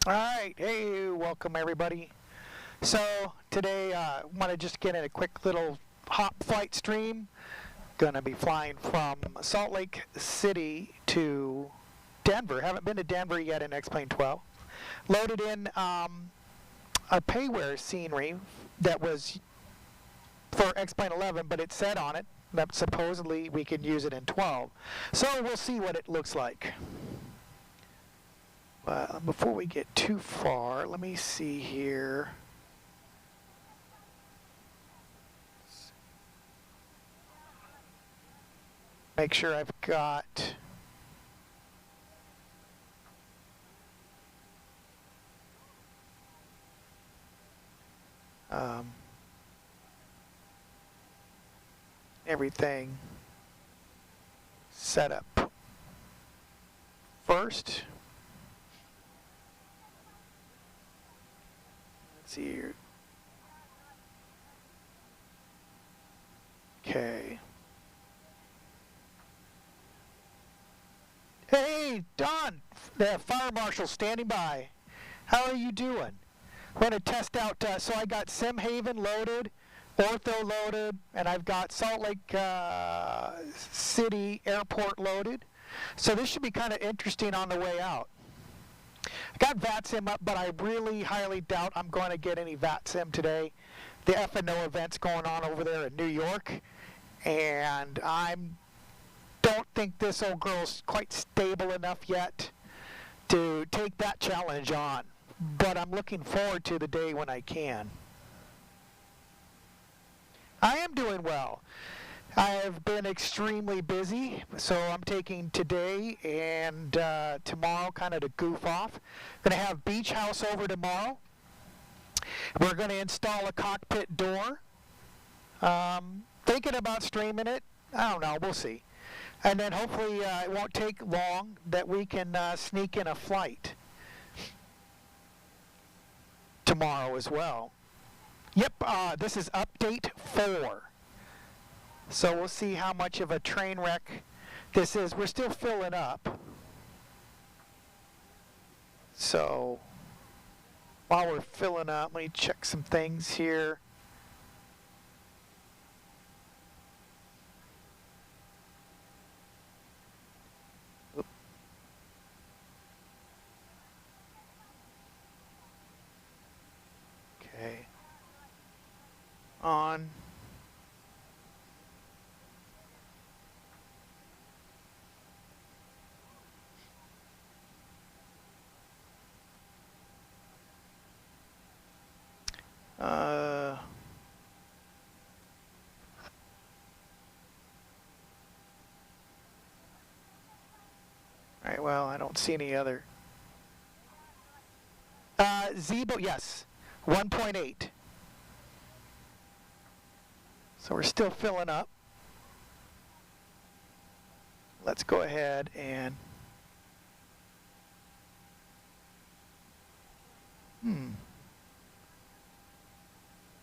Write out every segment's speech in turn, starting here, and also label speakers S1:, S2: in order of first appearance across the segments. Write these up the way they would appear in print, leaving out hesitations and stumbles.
S1: All right, hey, welcome everybody. So today I want to just get in a quick little hop flight stream. Gonna be flying from Salt Lake City to Denver. Haven't been to Denver yet in Xplane12. Loaded in a payware scenery that was for Xplane11, but it said on it that supposedly we can use it in 12. So we'll see what it looks like. Before we get too far, let me see here. Make sure I've got everything set up first. Let's see here. Okay. Hey, Don, the fire marshal standing by. How are you doing? Want to test out, so I got Simhaven loaded, Ortho loaded, and I've got Salt Lake City Airport loaded. So this should be kind of interesting on the way out. I got VATSIM up, but I really highly doubt I'm going to get any VATSIM today. The F&O event's going on over there in New York, and I don't think this old girl's quite stable enough yet to take that challenge on. But I'm looking forward to the day when I can. I am doing well. I have been extremely busy, so I'm taking today and tomorrow kind of to goof off. Going to have Beach House over tomorrow. We're going to install a cockpit door. Thinking about streaming it. I don't know. We'll see. And then hopefully it won't take long that we can sneak in a flight tomorrow as well. Yep, this is update 4. So we'll see how much of a train wreck this is. We're still filling up. So while we're filling up, let me check some things here. Okay. On. All right, well, I don't see any other. Zibo, yes, 1.8. So we're still filling up. Let's go ahead and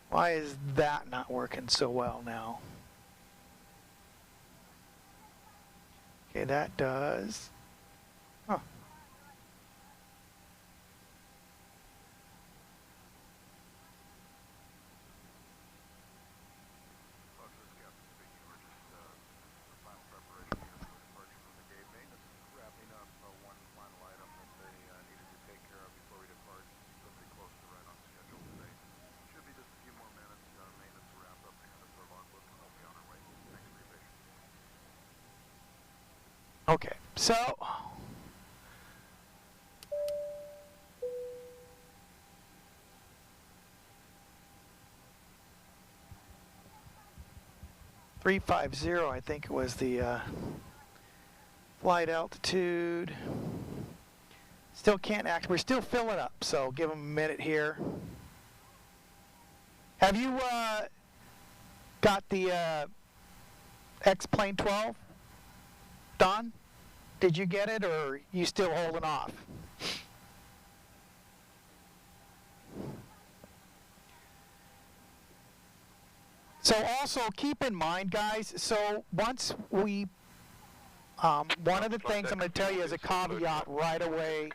S1: why is that not working so well now? Okay, that does. Huh. Okay, so .350, I think it was the flight altitude. Still can't act. We're still filling up, so give them a minute here. Have you got the Xplane12, Don? Did you get it, or are you still holding off? So also keep in mind, guys, so once we, one of the things I'm going to tell you as a caveat right away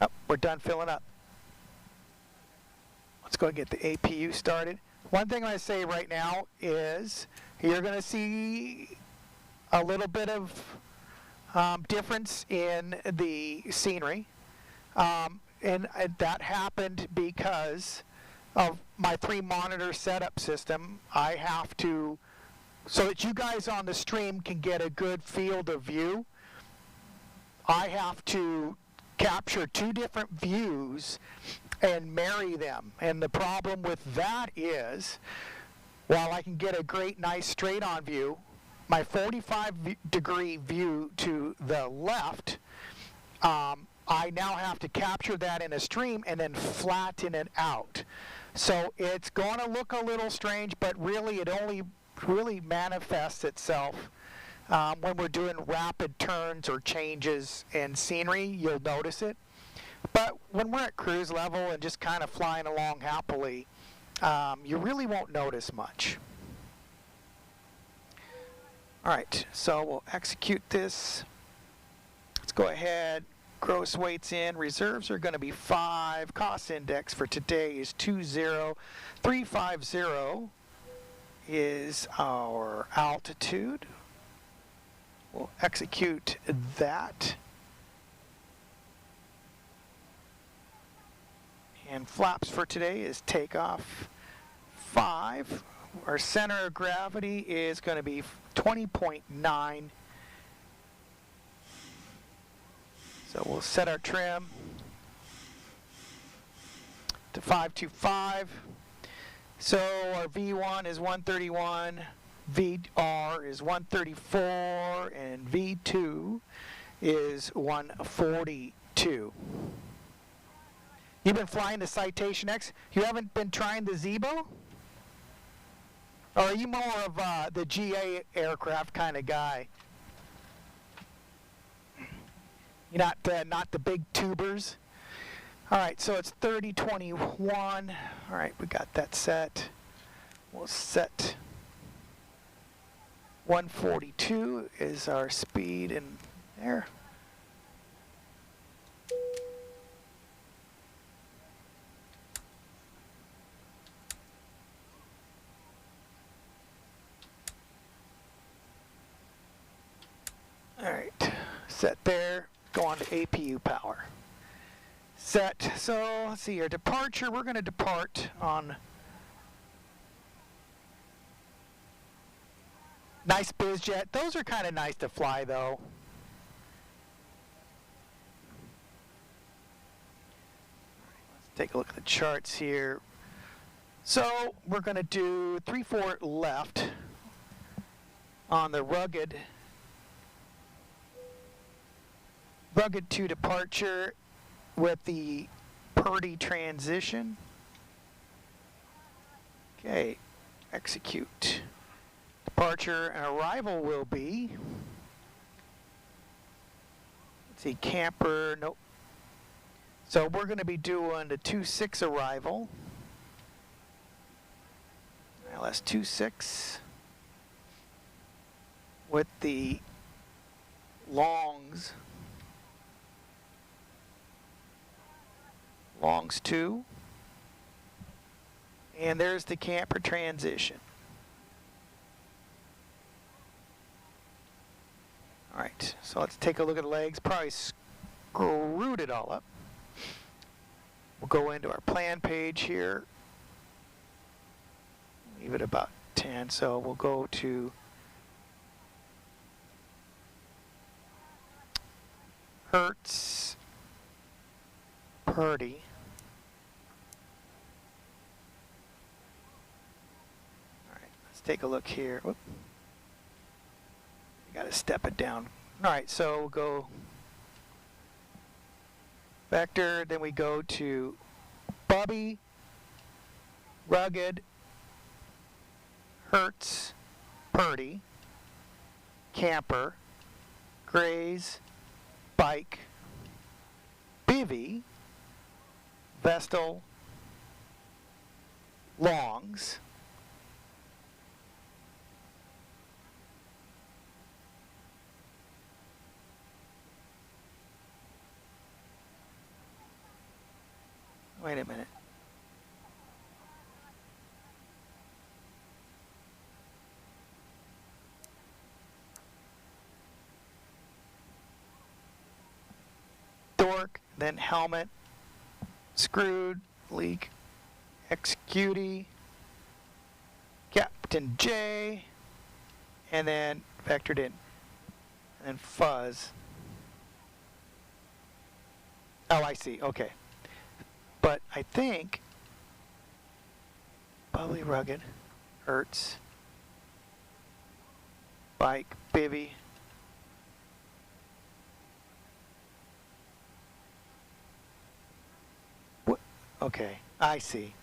S1: Oh, we're done filling up. Let's go and get the APU started. One thing I say right now is you're going to see a little bit of difference in the scenery. And that happened because of my 3-monitor setup system. I have to, so that you guys on the stream can get a good field of view, I have to capture 2 different views and marry them. And the problem with that is, while I can get a great, nice straight-on view, my 45-degree view to the left, I now have to capture that in a stream and then flatten it out. So it's going to look a little strange, but really it only really manifests itself when we're doing rapid turns or changes in scenery. You'll notice it. But when we're at cruise level and just kind of flying along happily, you really won't notice much. All right, so we'll execute this. Let's go ahead. Gross weights in. Reserves are going to be 5. Cost index for today is 20350 is our altitude. We'll execute that. And flaps for today is takeoff 5. Our center of gravity is going to be 20.9. So we'll set our trim to 525. So our V1 is 131, VR is 134, and V2 is 142. You've been flying the Citation X? You haven't been trying the Zibo? Or are you more of the GA aircraft kind of guy? You're not the big tubers. All right, so it's 3021. All right, we got that set. We'll set 142 is our speed in there. All right, set there. Go on to APU power. Set. So let's see here. Departure. We're going to depart on nice BizJet. Those are kind of nice to fly, though. Let's take a look at the charts here. So we're going to do 3-4 left on the rugged to departure with the Purdy transition. Okay, execute. Departure and arrival will be, let's see, camper, nope. So we're going to be doing the 26 arrival. LS 26 with the longs 2, and there's the camper transition. All right, so let's take a look at the legs. Probably screwed it all up. We'll go into our plan page here. Leave it about 10, so we'll go to Hertz, Purdy. All right, let's take a look here. Whoop. Got to step it down. All right, so we'll go vector, then we go to Bubby, Rugged, Hertz, Purdy, Camper, Grays, Bike, Bivy, Vestal, Longs, Wait a minute. Dork, then helmet, screwed, leak, executee, Captain J, and then vectored in, and then fuzz. Oh, I see, okay. But I think bubbly, rugged, hurts, bike, bivvy. What? Okay, I see.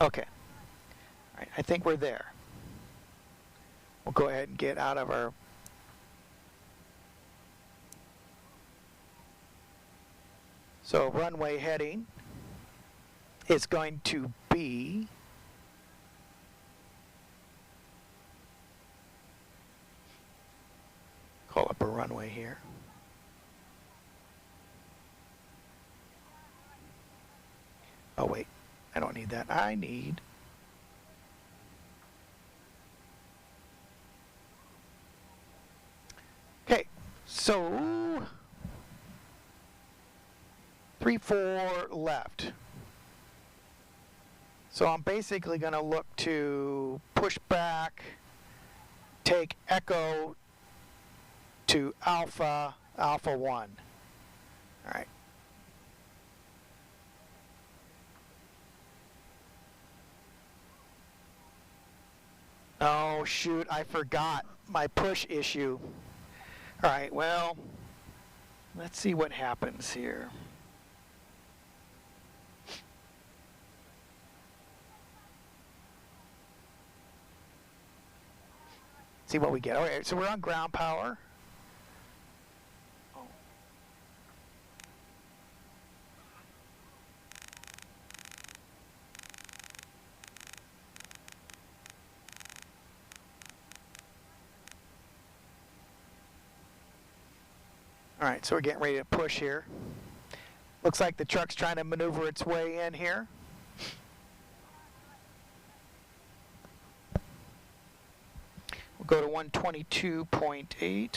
S1: Okay. All right, I think we're there. We'll go ahead and get out of our... So runway heading is going to be... Call up a runway here. Oh wait, I don't need that. I need... Okay, so 3-4 left. So I'm basically going to look to push back, take Echo to Alpha 1. All right. Oh shoot, I forgot my push issue. All right, well, let's see what happens here. See what we get. All right, so we're on ground power. All right, so we're getting ready to push here. Looks like the truck's trying to maneuver its way in here. We'll go to 122.8.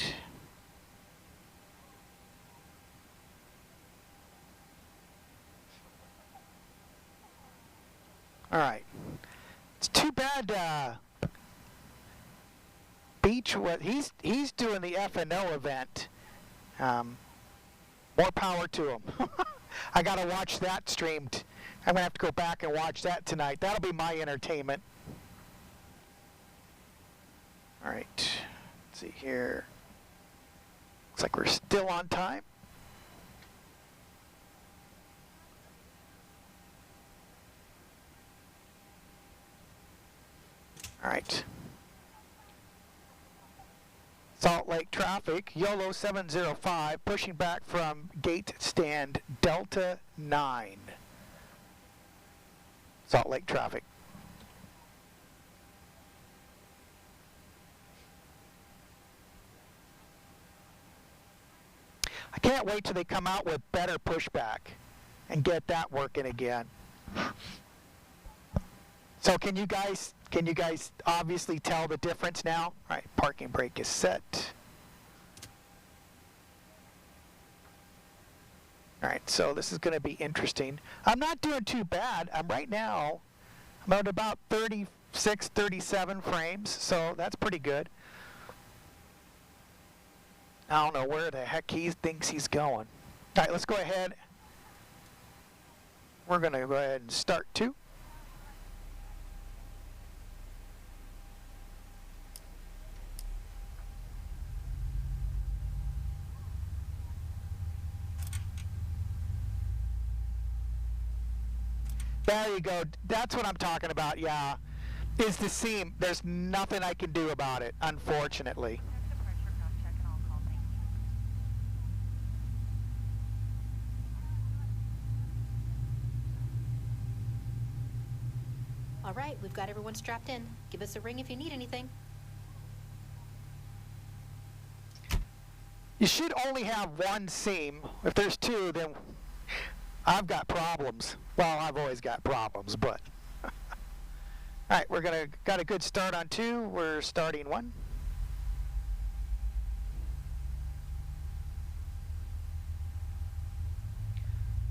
S1: All right. It's too bad Beach, he's doing the F&O event. More power to him. I got to watch that streamed. I'm going to have to go back and watch that tonight. That'll be my entertainment. All right. Let's see here. Looks like we're still on time. All right. Salt Lake traffic, YOLO 705, pushing back from gate stand Delta 9. Salt Lake traffic. I can't wait till they come out with better pushback and get that working again. So can you guys obviously tell the difference now? All right, parking brake is set. All right, so this is going to be interesting. I'm not doing too bad. I'm at about 36, 37 frames, so that's pretty good. I don't know where the heck he thinks he's going. All right, let's go ahead. We're going to go ahead and start 2. There you go. That's what I'm talking about, yeah. Is the seam. There's nothing I can do about it, unfortunately.
S2: All right, we've got everyone strapped in. Give us a ring if you need anything.
S1: You should only have one seam. If there's two, then I've got problems. Well, I've always got problems, but. All right, got a good start on 2. We're starting 1.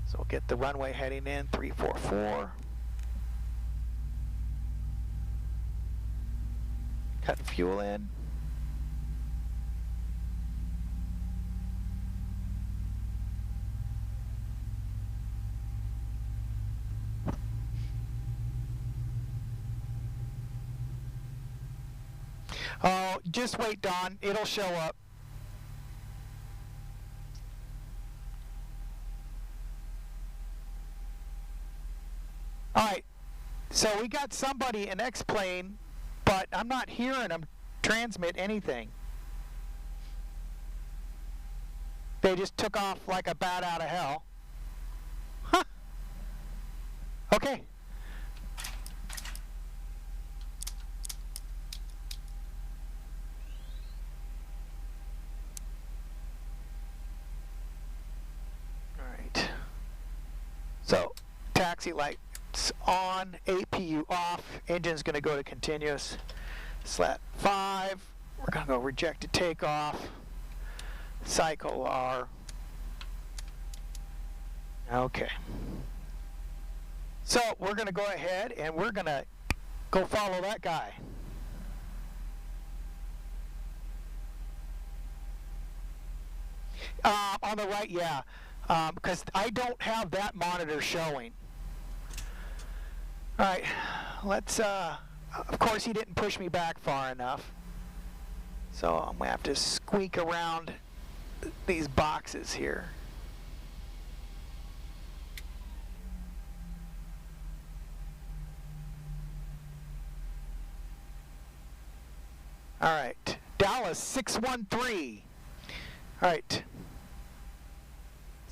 S1: So we'll get the runway heading in, 344. Cutting fuel in. Oh, just wait, Don. It'll show up. All right. So we got somebody in Xplane, but I'm not hearing them transmit anything. They just took off like a bat out of hell. Huh. Okay. So, taxi lights on, APU off, engine's going to go to continuous. Slat 5, we're going to go rejected takeoff, cycle R. Okay. So, we're going to go ahead and we're going to go follow that guy. On the right, yeah. Because I don't have that monitor showing. All right, let's, of course he didn't push me back far enough. So I'm going to have to squeak around these boxes here. All right, Dallas 613. All right.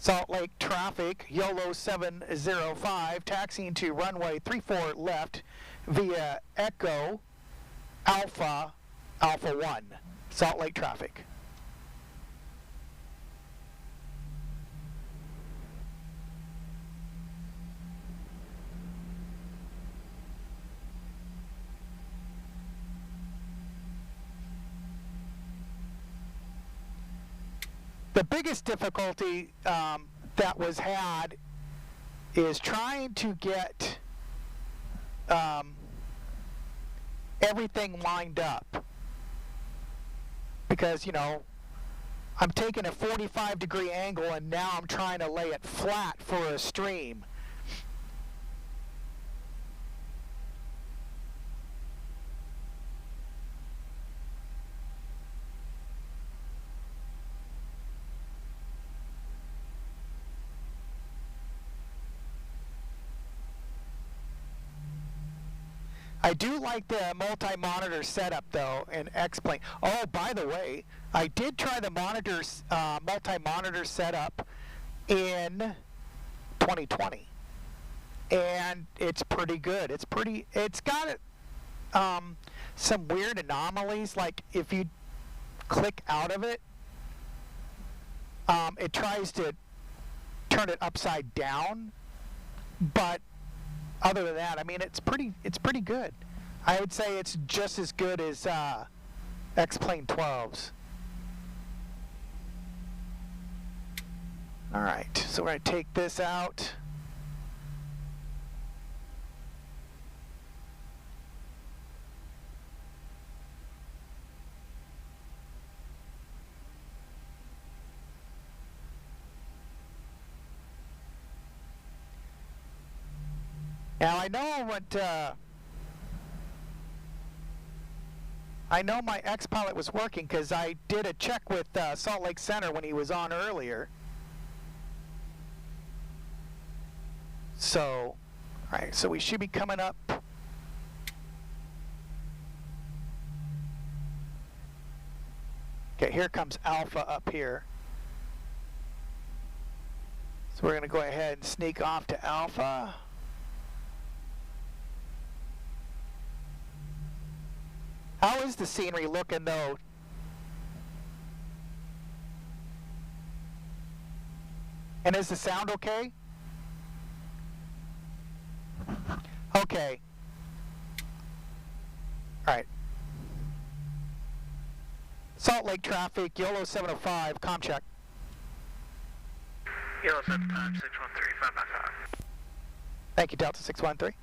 S1: Salt Lake traffic, YOLO 705, taxiing to runway 34 left via Echo Alpha 1, Salt Lake traffic. The biggest difficulty that was had is trying to get everything lined up, because, you know, I'm taking a 45-degree angle and now I'm trying to lay it flat for a stream. I do like the multi-monitor setup, though, in Xplane. Oh, by the way, I did try the multi-monitor setup in 2020, and it's pretty good. It's got some weird anomalies, like if you click out of it, it tries to turn it upside down, but other than that, I mean, it's pretty good. I would say it's just as good as Xplane12's. All right, so we're going to take this out. Now I know my XPilot was working because I did a check with Salt Lake Center when he was on earlier. So, all right, so we should be coming up. Okay, here comes Alpha up here. So we're going to go ahead and sneak off to Alpha. How is the scenery looking, though? And is the sound okay? Okay. All right. Salt Lake traffic, YOLO 705, comm check.
S2: YOLO set time 613, 595.
S1: Thank you, Delta 613.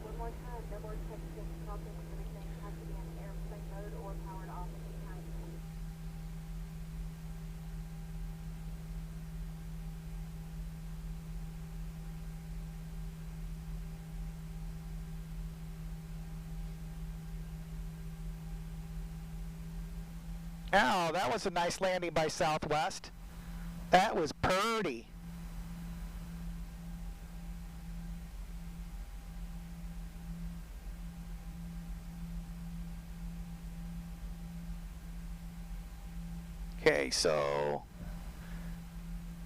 S3: One more time, double check this topic and everything has to be in airplane mode or powered off at any time.
S1: Oh, that was a nice landing by Southwest. That was purty. Okay, so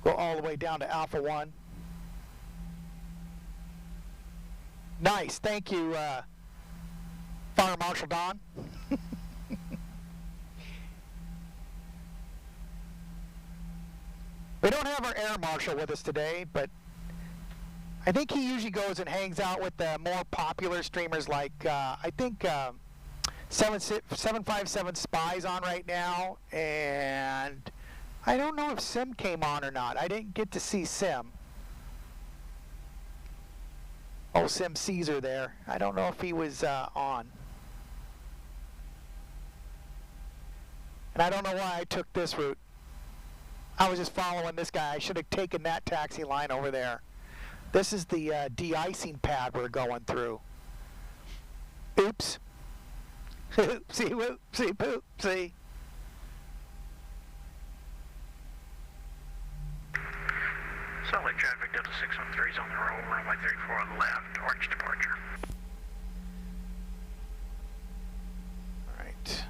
S1: go all the way down to Alpha 1. Nice, thank you, Fire Marshal Don. We don't have our Air Marshal with us today, but I think he usually goes and hangs out with the more popular streamers like, I think 757 Spy's on right now, and I don't know if Sim came on or not. I didn't get to see Sim. Oh, Sim Caesar there. I don't know if he was on. And I don't know why I took this route. I was just following this guy. I should have taken that taxi line over there. This is the de-icing pad we're going through. Oops. Oopsie, whoopsie, poopsie.
S2: Salt Lake traffic, Delta 613 is on the roll, runway 34 on the left, orange departure.
S1: All right.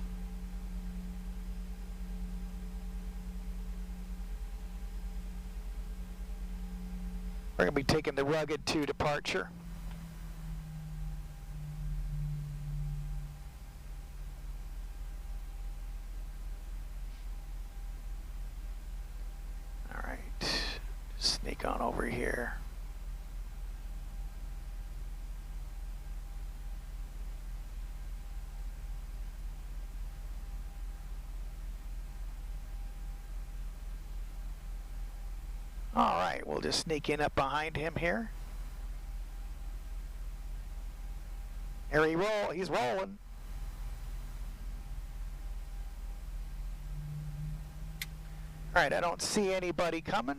S1: We're going to be taking the Rugged 2 departure. All right, sneak on over here. All right, we'll just sneak in up behind him here. There he's rolling. All right, I don't see anybody coming.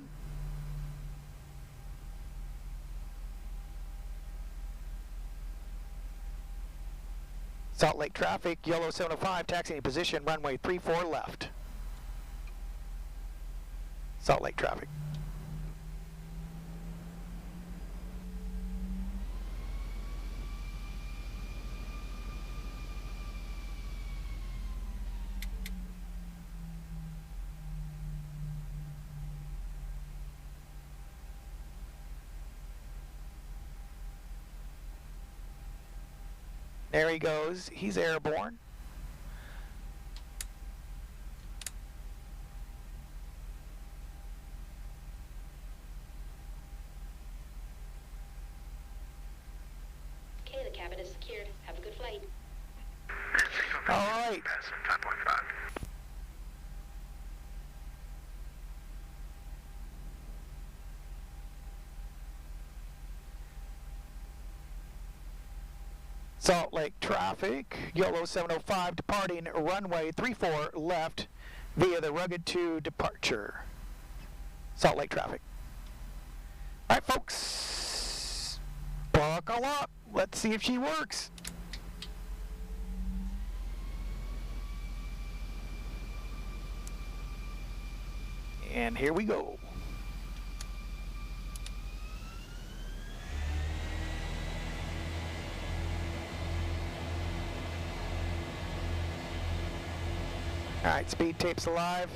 S1: Salt Lake traffic, YOLO 705, taxiing position, runway 34 left. Salt Lake traffic. There he goes. He's airborne.
S4: Okay, the cabin is secured. Have a good flight.
S1: All right.
S2: Passing 5.5.
S1: Salt Lake traffic, YOLO 705 departing runway 34 left via the Rugged 2 departure. Salt Lake traffic. All right, folks, buckle up. Let's see if she works. And here we go. All right, speed tape's alive.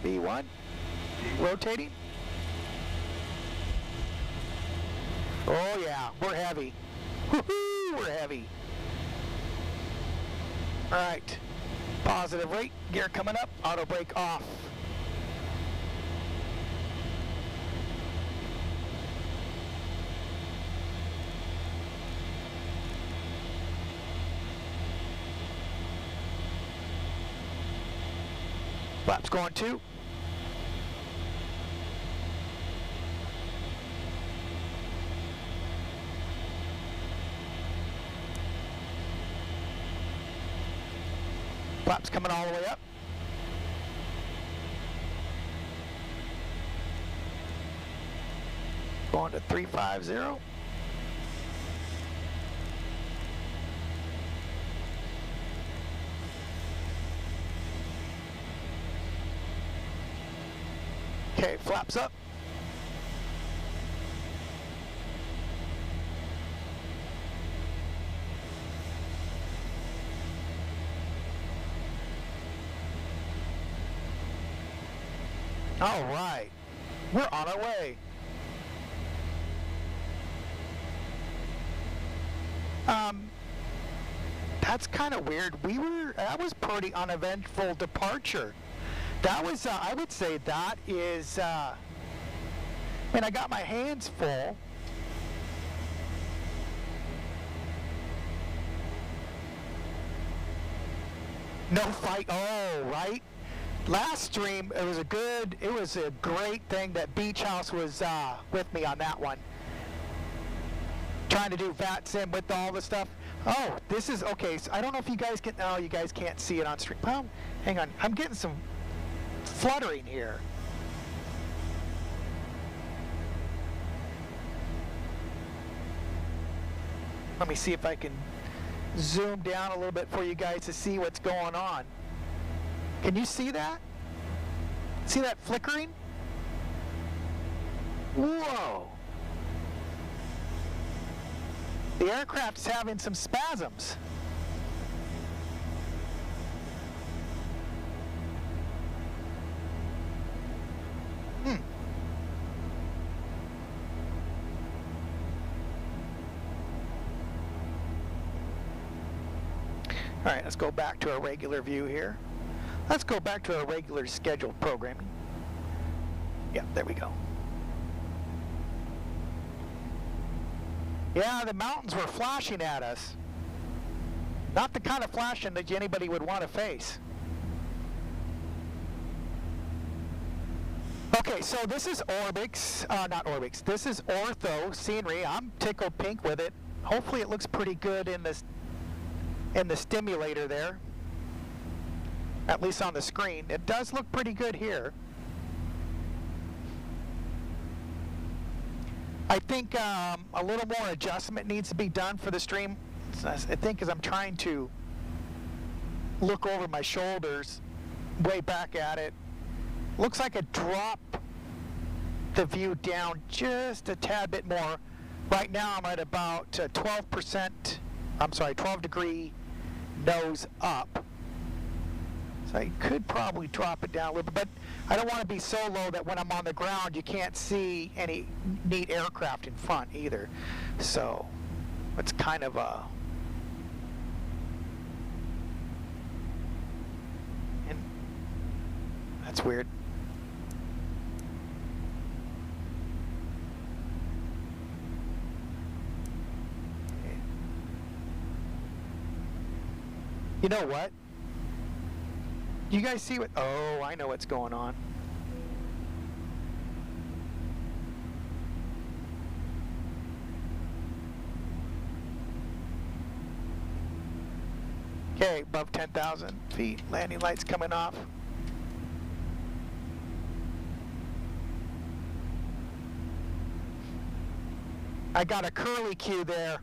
S1: V1. Rotating. Oh yeah, we're heavy. Woohoo, we're heavy. All right, positive rate, gear coming up, auto brake off. Flaps going 2. Flaps coming all the way up. Going to 350. Okay, flaps up. All right, we're on our way. That's kind of weird. That was pretty uneventful departure. That was, I would say that is, I mean, I got my hands full. No fight, oh, right? Last stream, it was a great thing that Beach House was with me on that one. Trying to do VAT sim with all the stuff. Oh, this is, okay, so I don't know if you guys can, oh, you guys can't see it on stream. Well, hang on, I'm getting some fluttering here. Let me see if I can zoom down a little bit for you guys to see what's going on. Can you see that? See that flickering? Whoa. The aircraft's having some spasms. All right, let's go back to our regular view here. Let's go back to our regular scheduled programming. Yeah, there we go. Yeah, the mountains were flashing at us. Not the kind of flashing that anybody would want to face. Okay, so this is Orbix, not Orbix, this is Ortho scenery. I'm tickled pink with it. Hopefully it looks pretty good in the stimulator there. At least on the screen. It does look pretty good here. I think a little more adjustment needs to be done for the stream. I think as I'm trying to look over my shoulders, way back at it, looks like I drop the view down just a tad bit more. Right now I'm at about 12 degree nose up. So I could probably drop it down a little bit, but I don't want to be so low that when I'm on the ground you can't see any neat aircraft in front either. So it's kind of a... And that's weird. You know what? You guys see what? Oh, I know what's going on. Okay, above 10,000 feet. Landing lights coming off. I got a curly Q there.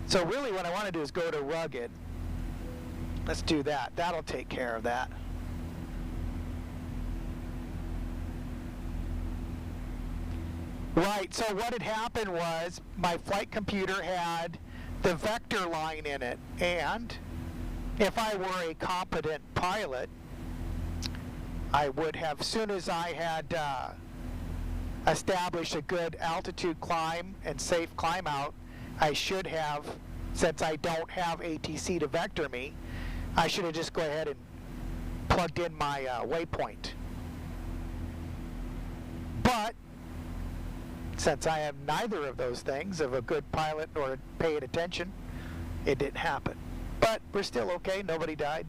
S1: So really what I want to do is go to rugged. Let's do that. That'll take care of that. Right, so what had happened was my flight computer had the vector line in it, and if I were a competent pilot, I would have, as soon as I had established a good altitude climb and safe climb out, I should have, since I don't have ATC to vector me, I should have just go ahead and plugged in my waypoint. But since I have neither of those things, of a good pilot or paying attention, it didn't happen. But we're still okay. Nobody died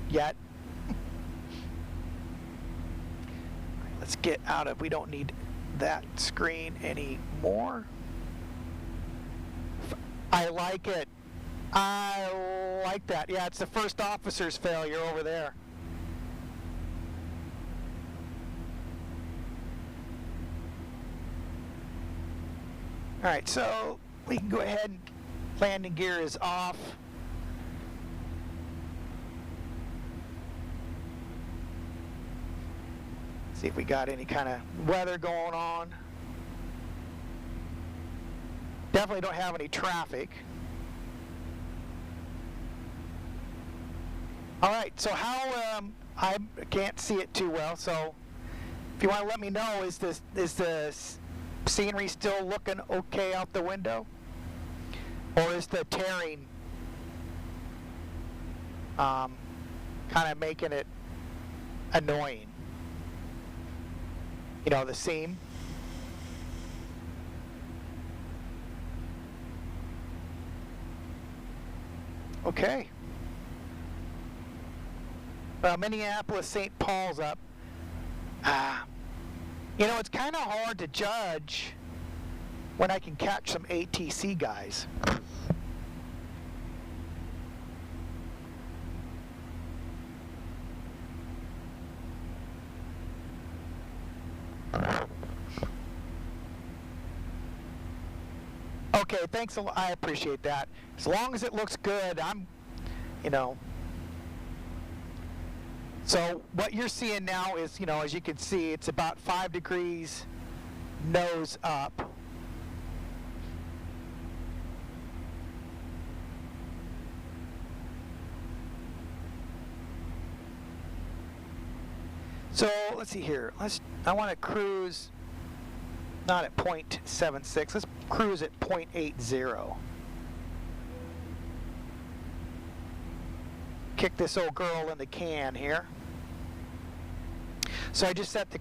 S1: yet. Let's get out of, we don't need that screen anymore. I like it. I like that. Yeah, it's the first officer's failure over there. All right, so we can go ahead and landing gear is off. See if we got any kind of weather going on. Definitely don't have any traffic. All right, so how, I can't see it too well, so if you want to let me know, is the scenery still looking okay out the window? Or is the tearing kind of making it annoying? You know, the seam. Okay. Well, Minneapolis, St. Paul's up. You know, it's kind of hard to judge when I can catch some ATC guys. Okay, thanks a lot. I appreciate that. As long as it looks good, you know. So what you're seeing now is, you know, as you can see, it's about 5 degrees nose up. So let's see here. I want to cruise not at 0.76. Let's cruise at 0.80. Kick this old girl in the can here. So I just set the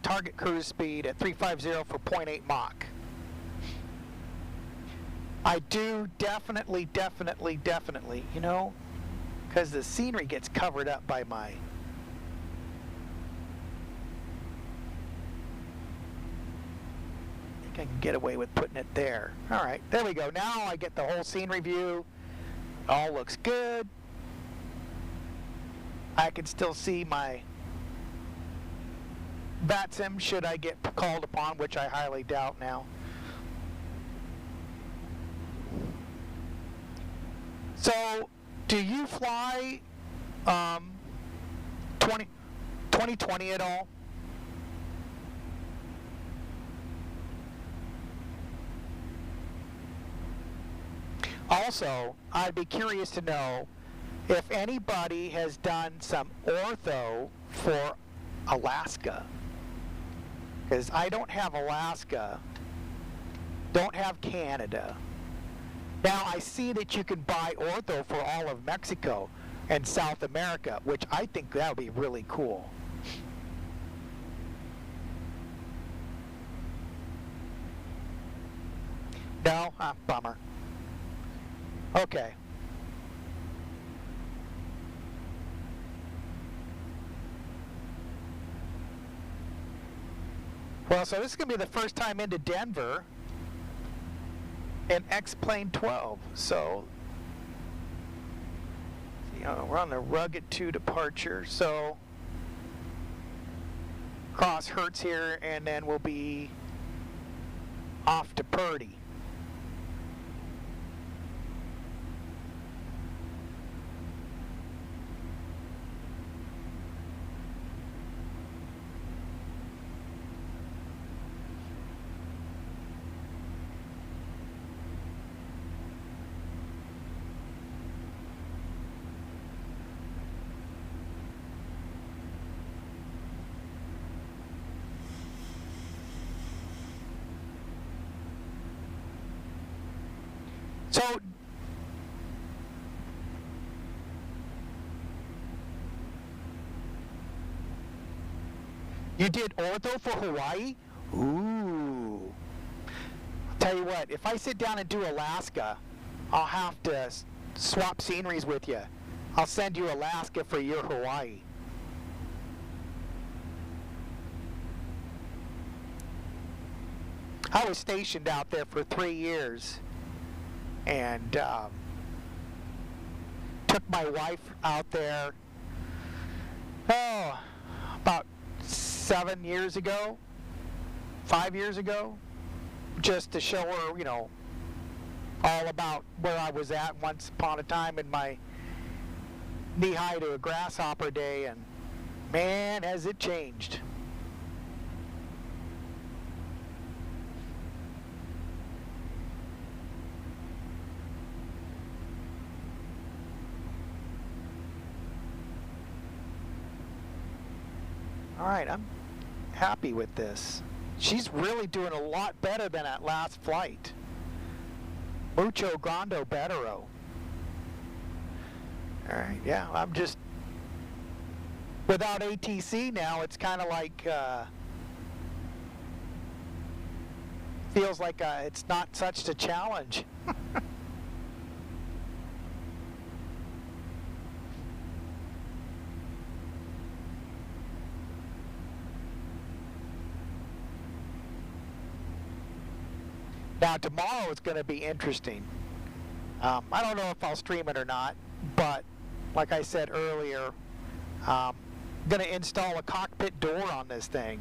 S1: target cruise speed at 350 for 0.8 Mach. I do definitely, you know, because the scenery gets covered up by my I can get away with putting it there. All right, there we go. Now I get the whole scenery view. All looks good. I can still see my VATSIM should I get called upon, which I highly doubt now. So, do you fly 2020 at all? Also, I'd be curious to know if anybody has done some ortho for Alaska. Because I don't have Alaska, don't have Canada. Now I see that you can buy ortho for all of Mexico and South America, which I think that would be really cool. No? Bummer. Okay. Well, so this is going to be the first time into Denver in Xplane12. So, you know, we're on the rugged 2 departure. So, cross Hertz here, and then we'll be off to Purdy. So, you did ortho for Hawaii? Ooh. I'll tell you what, if I sit down and do Alaska, I'll have to swap sceneries with you. I'll send you Alaska for your Hawaii. I was stationed out there for 3 years and took my wife out there, about 7 years ago, 5 years ago, just to show her, you know, all about where I was at once upon a time in my knee-high to a grasshopper day, and man, has it changed. All right, I'm happy with this. She's really doing a lot better than that last flight. Mucho grande bettero. All right, yeah, I'm just, without ATC now, it's kind of like, feels like it's not such a challenge. Now tomorrow it's going to be interesting. I don't know if I'll stream it or not, but like I said earlier, I'm going to install a cockpit door on this thing.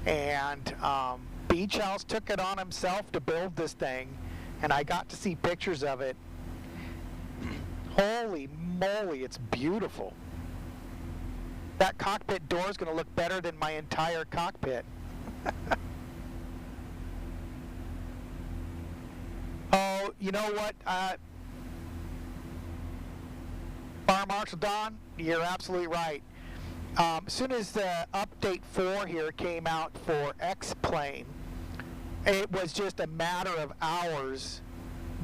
S1: And Beach House took it on himself to build this thing, and I got to see pictures of it. Holy moly, it's beautiful. That cockpit door is going to look better than my entire cockpit. Oh, you know what? Fire Marshal Don, you're absolutely right. As soon as the update 4 here came out for Xplane, it was just a matter of hours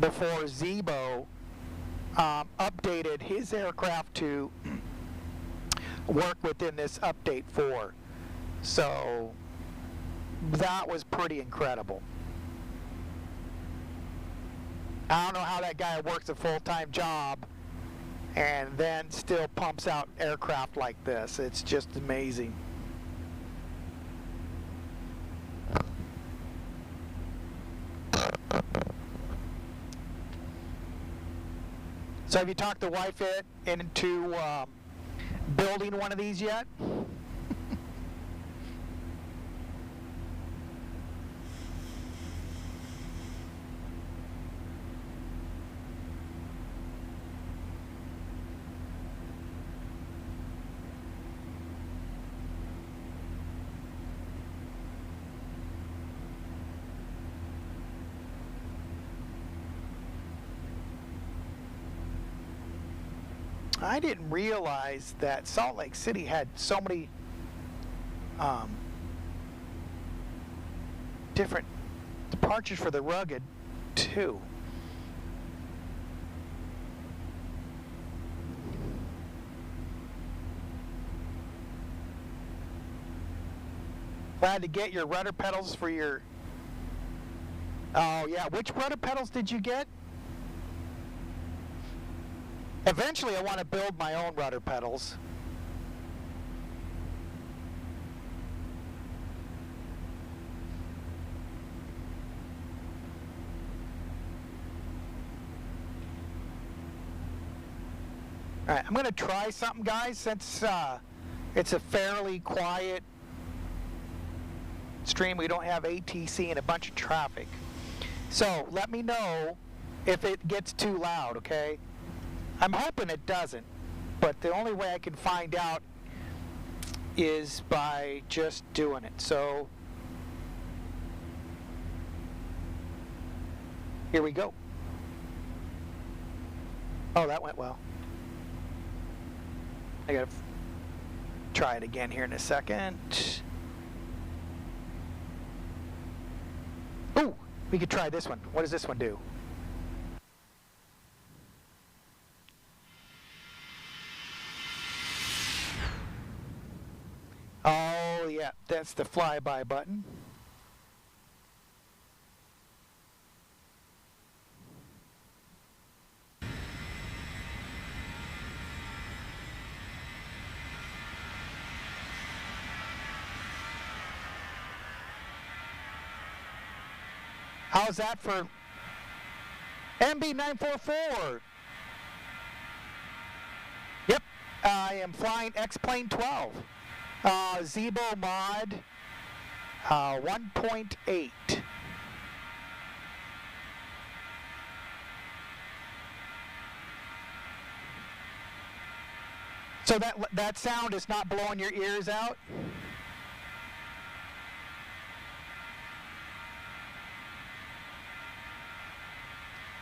S1: before Zibo updated his aircraft to work within this update 4. So that was pretty incredible. I don't know how that guy works a full-time job and then still pumps out aircraft like this. It's just amazing. So have you talked the wife into building one of these yet? I didn't realize that Salt Lake City had so many different departures for the Rugged, too. Glad to get your rudder pedals for your... Oh, yeah. Which rudder pedals did you get? Eventually, I want to build my own rudder pedals. All right, I'm going to try something, guys, since it's a fairly quiet stream. We don't have ATC and a bunch of traffic. So let me know if it gets too loud, okay? I'm hoping it doesn't, but the only way I can find out is by just doing it. So here we go. Oh, that went well. I gotta try it again here in a second. Oh, we could try this one. What does this one do? Yeah, that's the flyby button. How's that for MB944? Yep, I am flying Xplane12. Zibo Mod 1.8. So that sound is not blowing your ears out?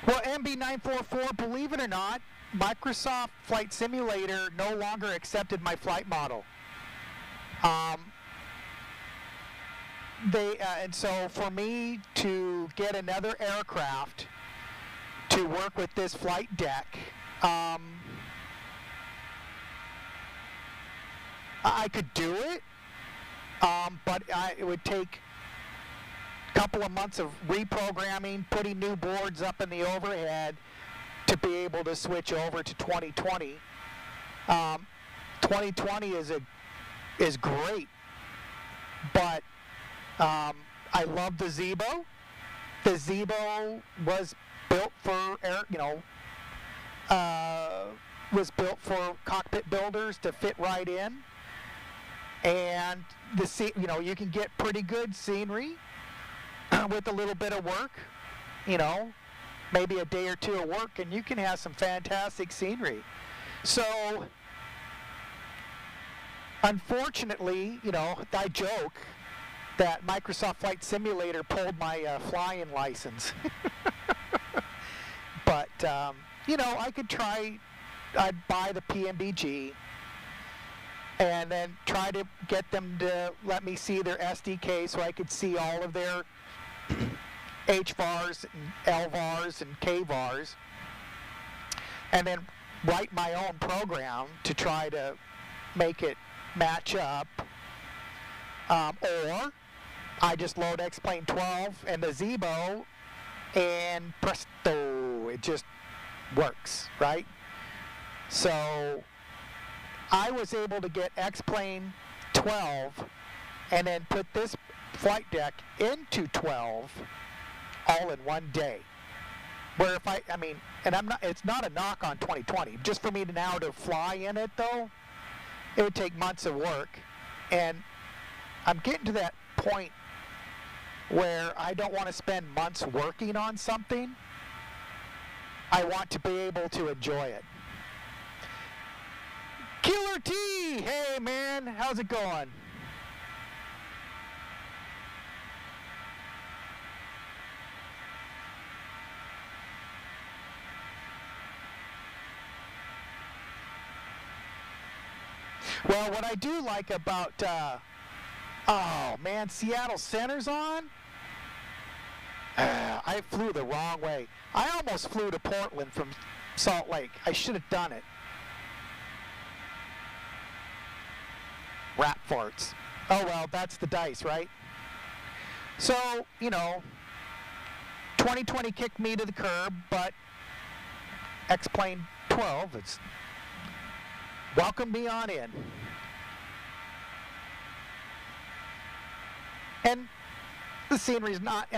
S1: Well, MB944, believe it or not, Microsoft Flight Simulator no longer accepted my flight model. And so for me to get another aircraft to work with this flight deck, I could do it, but it would take a couple of months of reprogramming, putting new boards up in the overhead to be able to switch over to 2020. 2020 is great, but I love the Zibo. The Zibo was built for was built for cockpit builders to fit right in, and you can get pretty good scenery with a little bit of work, maybe a day or two of work, and you can have some fantastic scenery. So unfortunately, I joke that Microsoft Flight Simulator pulled my flying license. But, I could try, I'd buy the PMBG and then try to get them to let me see their SDK so I could see all of their HVARs and LVARs and KVARs, and then write my own program to try to make it match up, or I just load Xplane12 and the Zibo, and presto, it just works, right? So I was able to get Xplane12 and then put this flight deck into 12 all in one day. Where if it's not a knock on 2020. Just for me to now to fly in it though, it would take months of work. And I'm getting to that point where I don't want to spend months working on something. I want to be able to enjoy it. Killer T! Hey man, how's it going? Well, what I do like about, oh man, Seattle Center's on. I flew the wrong way. I almost flew to Portland from Salt Lake. I should have done it. Rat farts. Oh well, that's the dice, right? So, 2020 kicked me to the curb, but Xplane12, it's welcome me on in. And the scenery's not,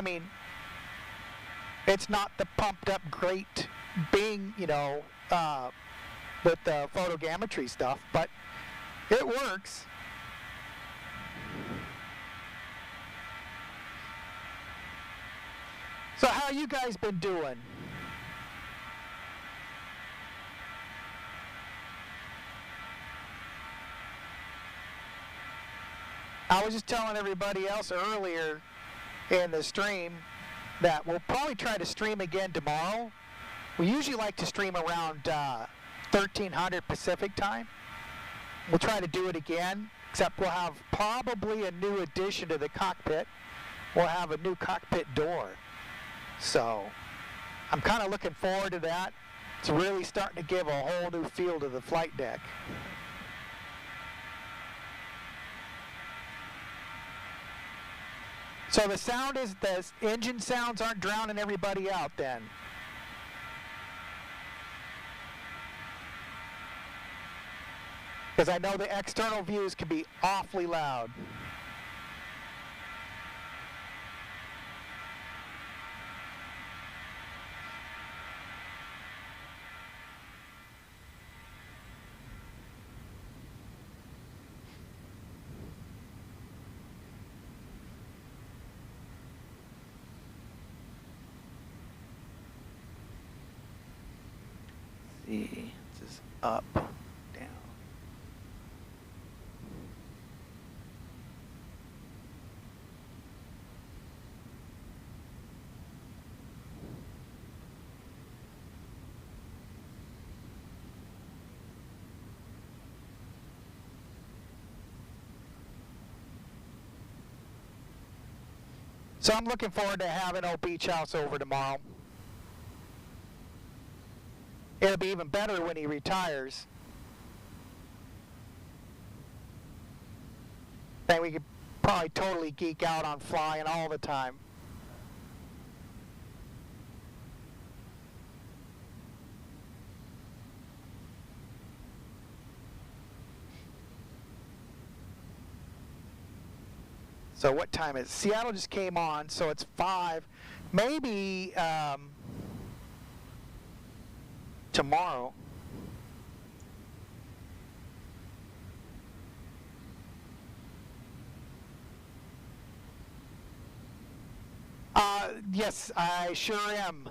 S1: it's not the pumped up great Bing, with the photogrammetry stuff, but it works. So how you guys been doing? I was just telling everybody else earlier in the stream that we'll probably try to stream again tomorrow. We usually like to stream around 1300 Pacific time. We'll try to do it again, except we'll have probably a new addition to the cockpit. We'll have a new cockpit door. So I'm kind of looking forward to that. It's really starting to give a whole new feel to the flight deck. So the sound is, the engine sounds aren't drowning everybody out then. Because I know the external views can be awfully loud. See, this is up, down. So I'm looking forward to having old Beach House over tomorrow. It'll be even better when he retires. Then we could probably totally geek out on flying all the time. So what time is it? Seattle just came on, so it's 5. Maybe tomorrow. Yes, I sure am.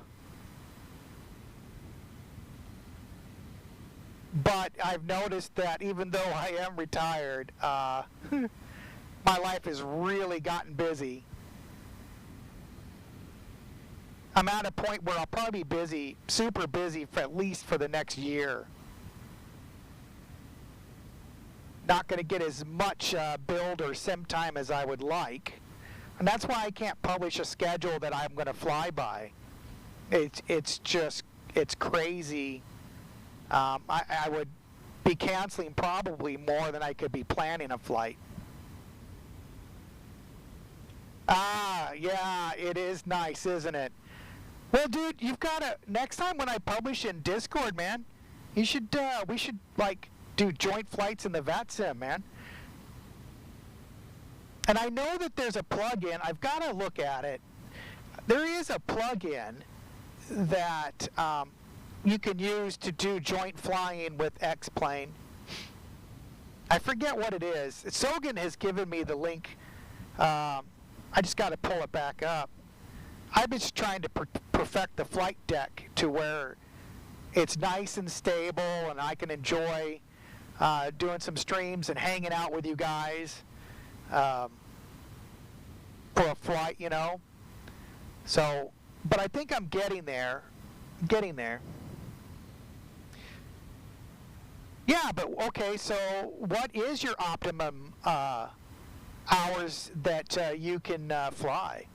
S1: But I've noticed that even though I am retired, my life has really gotten busy. I'm at a point where I'll probably be busy, super busy, for at least for the next year. Not going to get as much build or sim time as I would like. And that's why I can't publish a schedule that I'm going to fly by. It's crazy. I would be canceling probably more than I could be planning a flight. Ah, yeah, it is nice, isn't it? Well, dude, you've got to, next time when I publish in Discord, man, you should, we should, like, do joint flights in the VATSIM, man. And I know that there's a plug-in. I've got to look at it. There is a plug-in that you can use to do joint flying with Xplane. I forget what it is. Sogan has given me the link. I just got to pull it back up. I've been just trying to perfect the flight deck to where it's nice and stable and I can enjoy doing some streams and hanging out with you guys for a flight, you know. So, but I think I'm getting there. Getting there. Yeah, but okay, so what is your optimum hours that you can fly?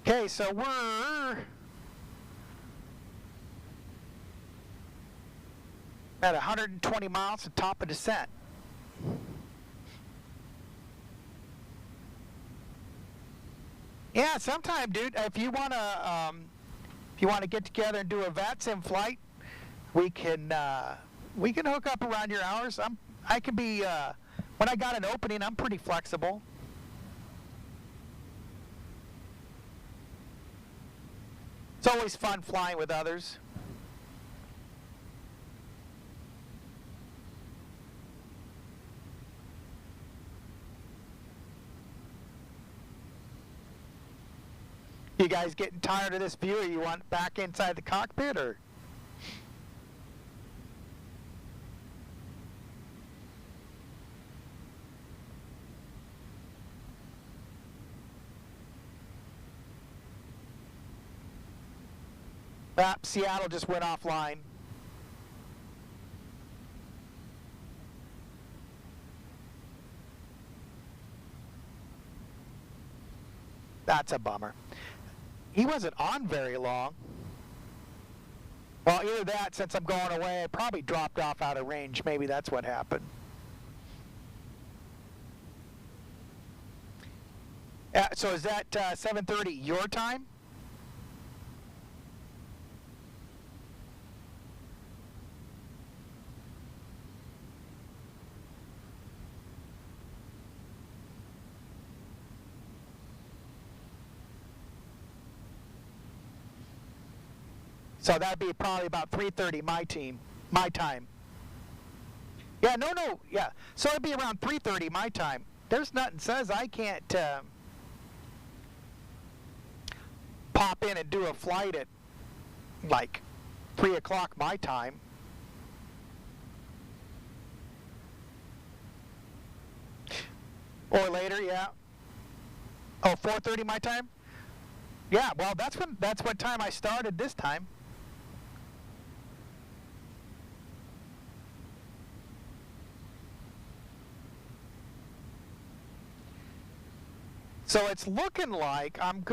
S1: Okay, so we're at 120 miles at top of descent. Yeah, sometime, dude. If you wanna get together and do a VATSIM flight, we can hook up around your hours. I can be when I got an opening, I'm pretty flexible. It's always fun flying with others. You guys getting tired of this view, or you want back inside the cockpit, or? Seattle just went offline. That's a bummer. He wasn't on very long. Well, either that, since I'm going away, I probably dropped off out of range. Maybe that's what happened. So is that 7:30 your time? So that'd be probably about 3:30 my time. Yeah, no, yeah. So it'd be around 3:30 my time. There's nothing says I can't pop in and do a flight at like 3 o'clock my time. Or later, yeah. Oh, 4:30 my time? Yeah, well, that's what time I started this time. So it's looking like I'm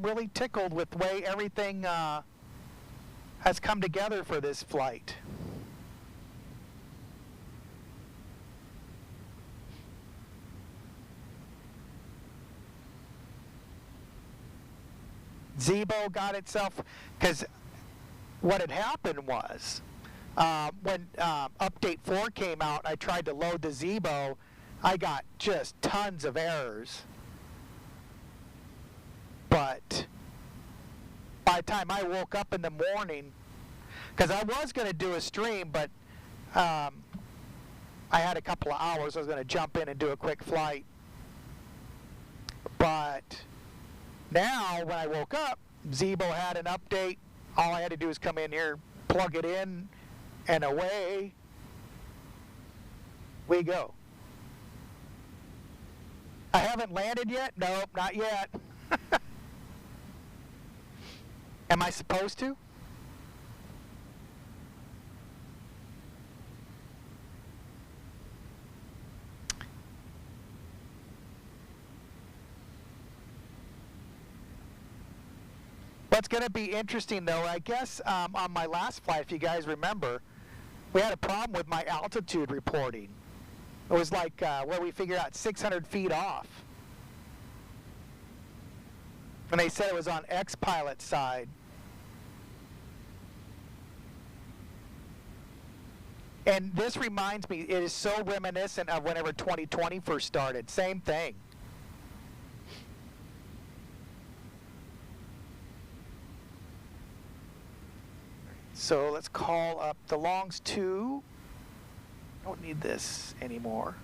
S1: really tickled with the way everything has come together for this flight. Zibo got itself, because what had happened was when update 4 came out, I tried to load the Zibo. I got just tons of errors. But by the time I woke up in the morning, because I was going to do a stream, but I had a couple of hours. I was going to jump in and do a quick flight. But now, when I woke up, Zibo had an update. All I had to do was come in here, plug it in, and away we go. I haven't landed yet? Nope, not yet. Am I supposed to? What's going to be interesting, though, I guess on my last flight, if you guys remember, we had a problem with my altitude reporting. It was like where we figured out 600 feet off. And they said it was on Xpilot side. And this reminds me, it is so reminiscent of whenever 2020 first started. Same thing. So let's call up the longs 2. Don't need this anymore.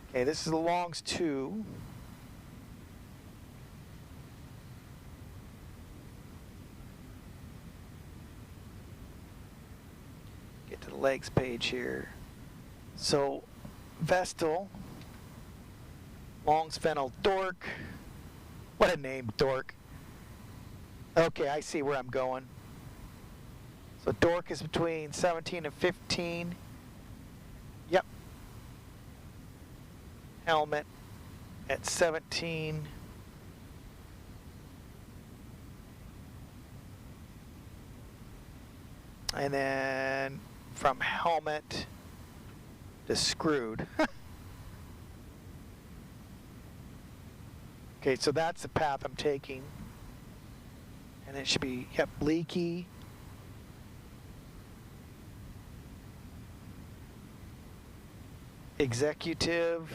S1: Okay, this is the longs 2. Get to the legs page here. So Vestal, longs fennel dork. What a name, dork. Okay, I see where I'm going. So dork is between 17 and 15. Yep. Helmet at 17. And then from helmet to screwed. Okay, so that's the path I'm taking. And it should be, yep, leaky. Executive.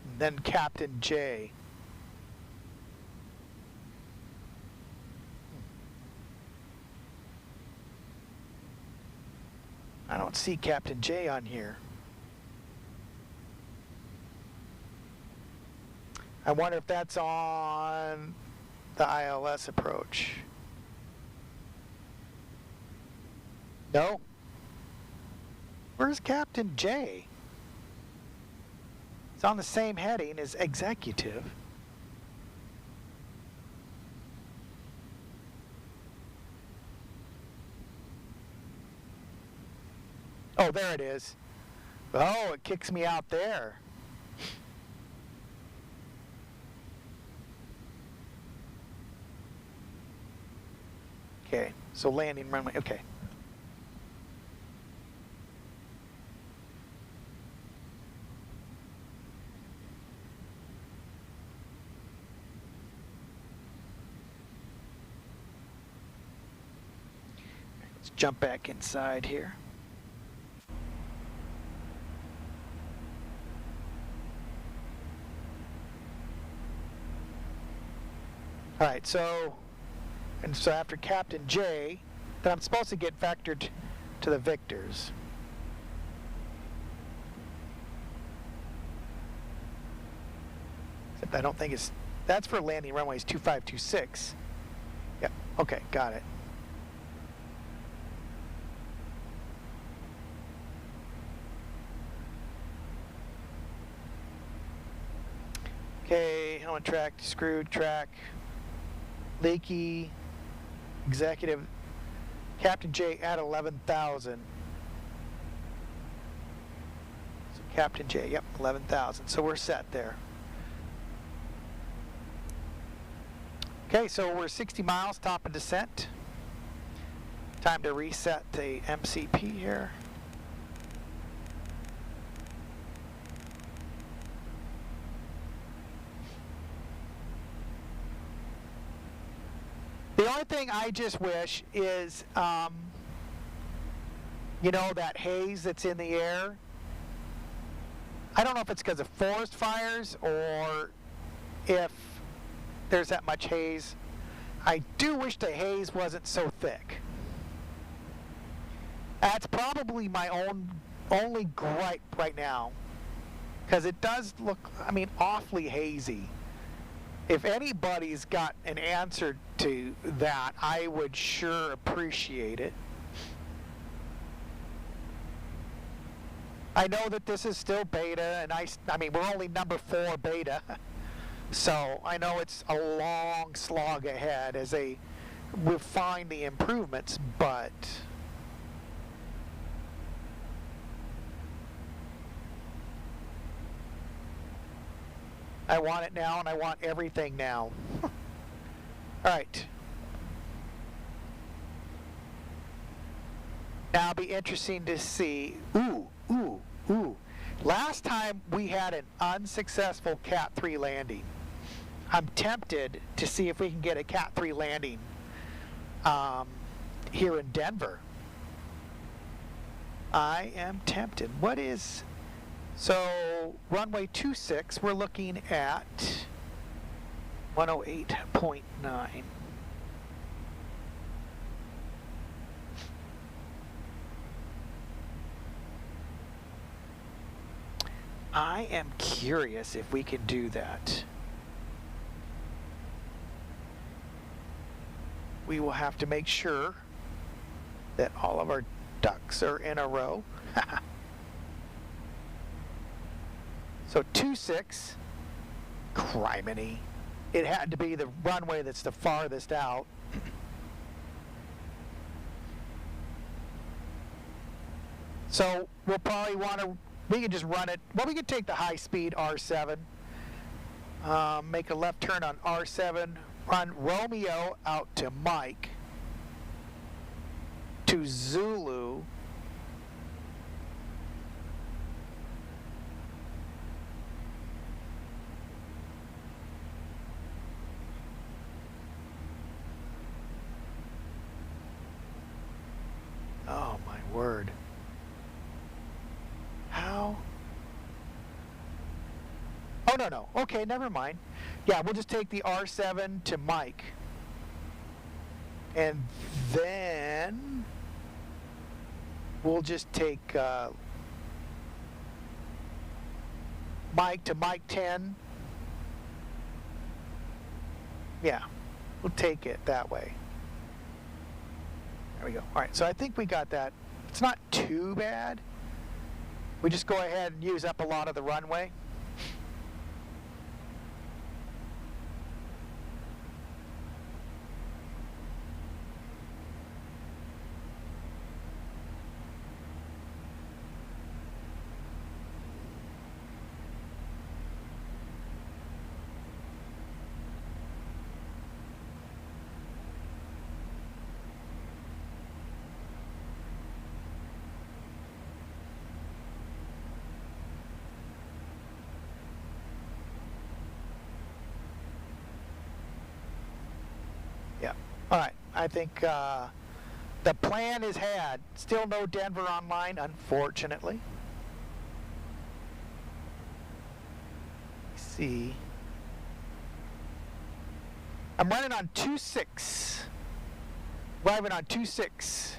S1: And then Captain J. I don't see Captain J on here. I wonder if that's on the ILS approach. No. Where's Captain J? It's on the same heading as executive. Oh, there it is. Oh, it kicks me out there. Okay, so landing runway, okay. Let's jump back inside here. All right, so after Captain J, then I'm supposed to get vectored to the Victors. Except I don't think that's for landing runways 2526. Yep, okay, got it. Okay, helmet track, screwed track, leaky, executive, Captain J at 11,000. So Captain J, yep, 11,000. So we're set there. Okay, so we're 60 miles, top of descent. Time to reset the MCP here. The only thing I just wish is, you know, that haze that's in the air. I don't know if it's because of forest fires or if there's that much haze. I do wish the haze wasn't so thick. That's probably my only gripe right now, because it does look, I mean, awfully hazy. If anybody's got an answer to that, I would sure appreciate it. I know that this is still beta, and I mean, we're only number 4 beta, so I know it's a long slog ahead as they refine the improvements, but I want it now, and I want everything now. All right. Now it'll be interesting to see. Ooh. Last time we had an unsuccessful Cat 3 landing. I'm tempted to see if we can get a Cat 3 landing here in Denver. I am tempted. What is... So, runway 26, we're looking at 108.9. I am curious if we can do that. We will have to make sure that all of our ducks are in a row. So 26, criminy. It had to be the runway that's the farthest out. So we'll probably want to, we can just run it, well, we can take the high-speed R7, make a left turn on R7, run Romeo out to Mike, to Zulu, oh my word. How? Oh, no. Okay, never mind. Yeah, we'll just take the R7 to Mike. And then we'll just take Mike to Mike 10. Yeah, we'll take it that way. There we go. All right, so I think we got that. It's not too bad. We just go ahead and use up a lot of the runway. All right, I think the plan is had. Still no Denver online, unfortunately. Let's see. I'm running on 2.6. Driving on 2.6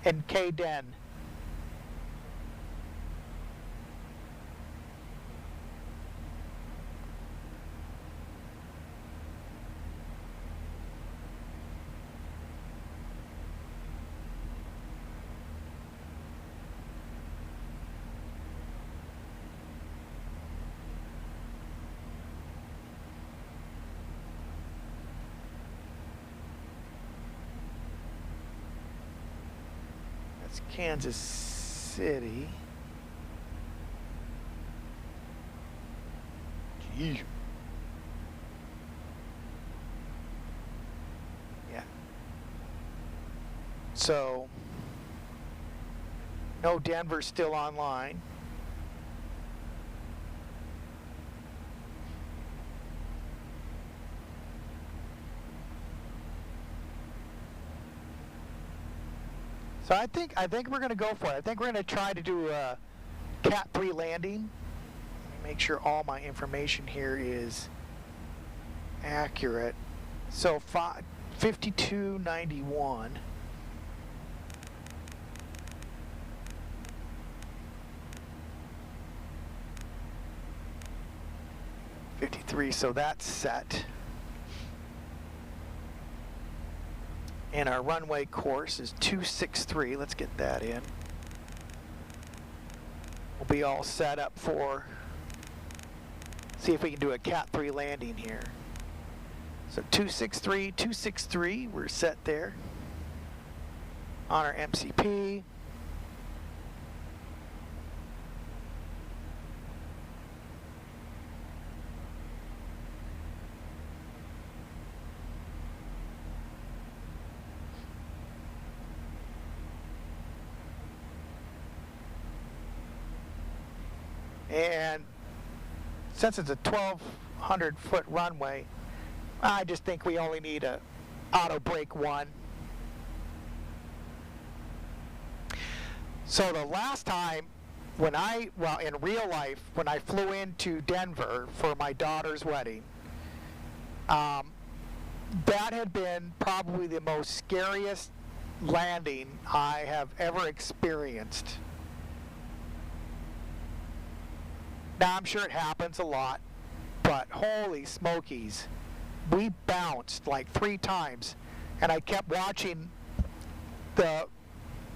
S1: in KDEN. That's Kansas City. Gee. Yeah. So, no Denver's still online. So I think we're going to go for it. I think we're going to try to do a Cat 3 landing. Let me make sure all my information here is accurate. So 5291. So that's set. And our runway course is 263. Let's get that in. We'll be all set up for, see if we can do a Cat 3 landing here. So 263, we're set there on our MCP. And since it's a 1,200-foot runway, I just think we only need a auto brake 1. So the last time when in real life, when I flew into Denver for my daughter's wedding, that had been probably the most scariest landing I have ever experienced. Now, I'm sure it happens a lot, but holy smokies, we bounced like 3 times, and I kept watching the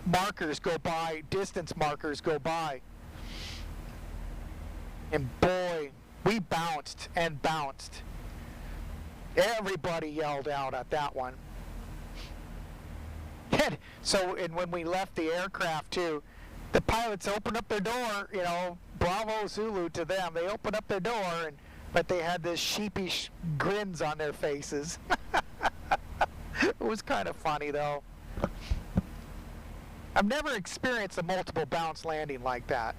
S1: markers go by, distance markers go by, and boy, we bounced and bounced. Everybody yelled out at that one. And so, when we left the aircraft too, the pilots opened up their door, you know, Bravo Zulu to them. They opened up their door, but they had this sheepish grins on their faces. It was kind of funny, though. I've never experienced a multiple bounce landing like that.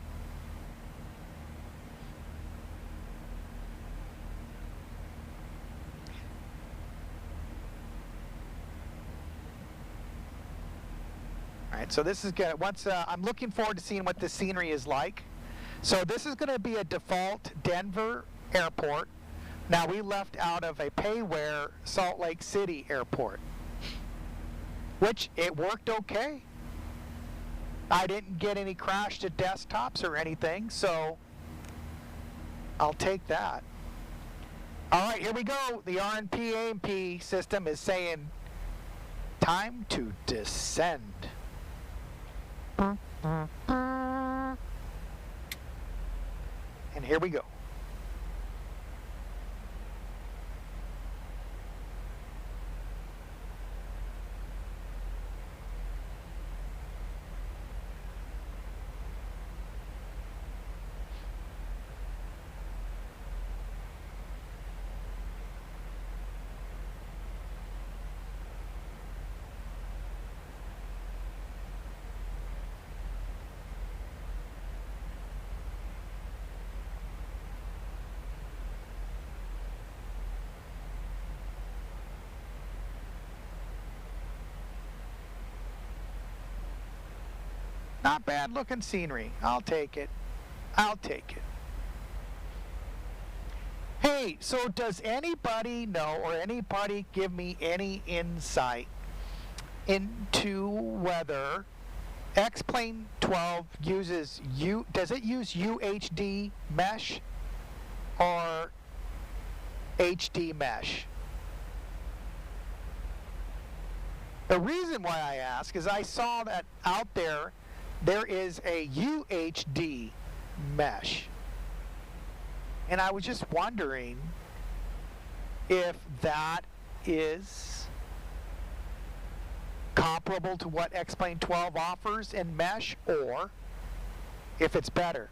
S1: All right, so this is good. I'm looking forward to seeing what the scenery is like. So this is going to be a default Denver airport. Now we left out of a payware Salt Lake City airport, which it worked okay. I didn't get any crash to desktops or anything, so I'll take that. All right, here we go. The RNP AMP system is saying time to descend. And here we go. Not bad looking scenery. I'll take it. I'll take it. Hey, so does anybody know or anybody give me any insight into whether Xplane12 uses does it use UHD mesh or HD mesh? The reason why I ask is I saw that out there is a UHD mesh. And I was just wondering if that is comparable to what Xplane12 offers in mesh, or if it's better.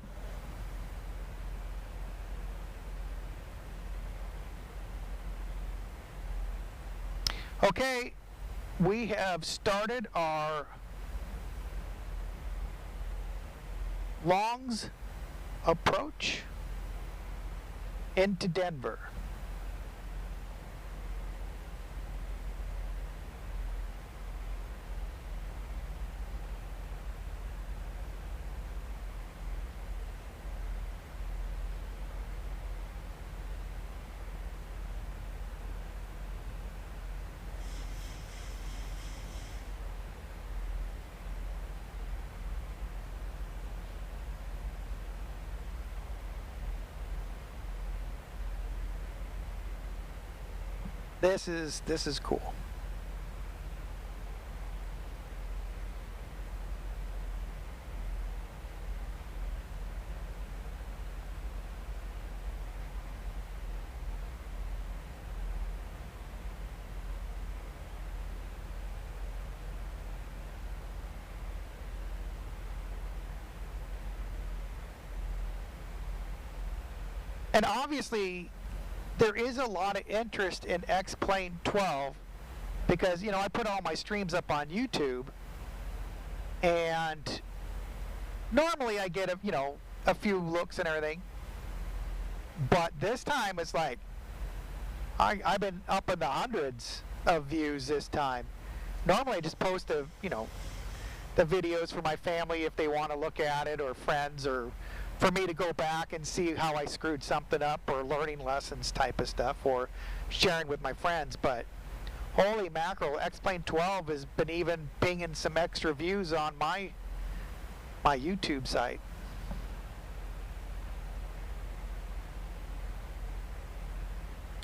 S1: Okay, we have started our longs approach into Denver. This is cool. And obviously, there is a lot of interest in Xplane12 because, you know, I put all my streams up on YouTube, and normally I get a few looks and everything, but this time it's like I've been up in the hundreds of views this time. Normally I just post the videos for my family if they want to look at it, or friends, or for me to go back and see how I screwed something up, or learning lessons type of stuff, or sharing with my friends. But holy mackerel, Xplane12 has been even pinging some extra views on my YouTube site.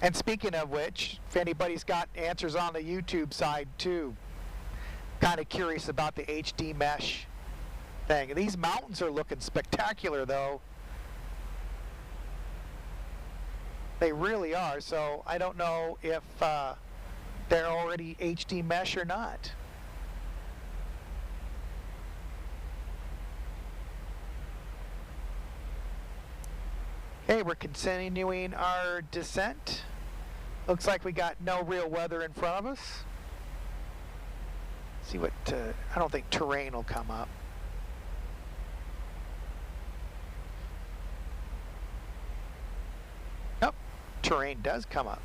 S1: And speaking of which, if anybody's got answers on the YouTube side too, kind of curious about the HD mesh thing. These mountains are looking spectacular though. They really are. So I don't know if they're already HD mesh or not. Okay, we're continuing our descent. Looks like we got no real weather in front of us. See what, I don't think terrain will come up. Nope, terrain does come up.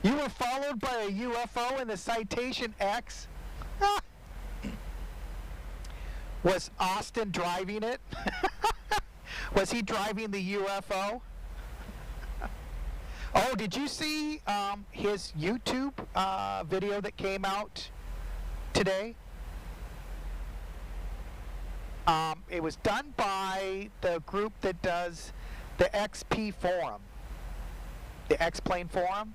S1: You were followed by a UFO in the Citation X? Was Austin driving it? Was he driving the UFO? Oh, did you see his YouTube video that came out today? It was done by the group that does the XP forum, the Xplane forum.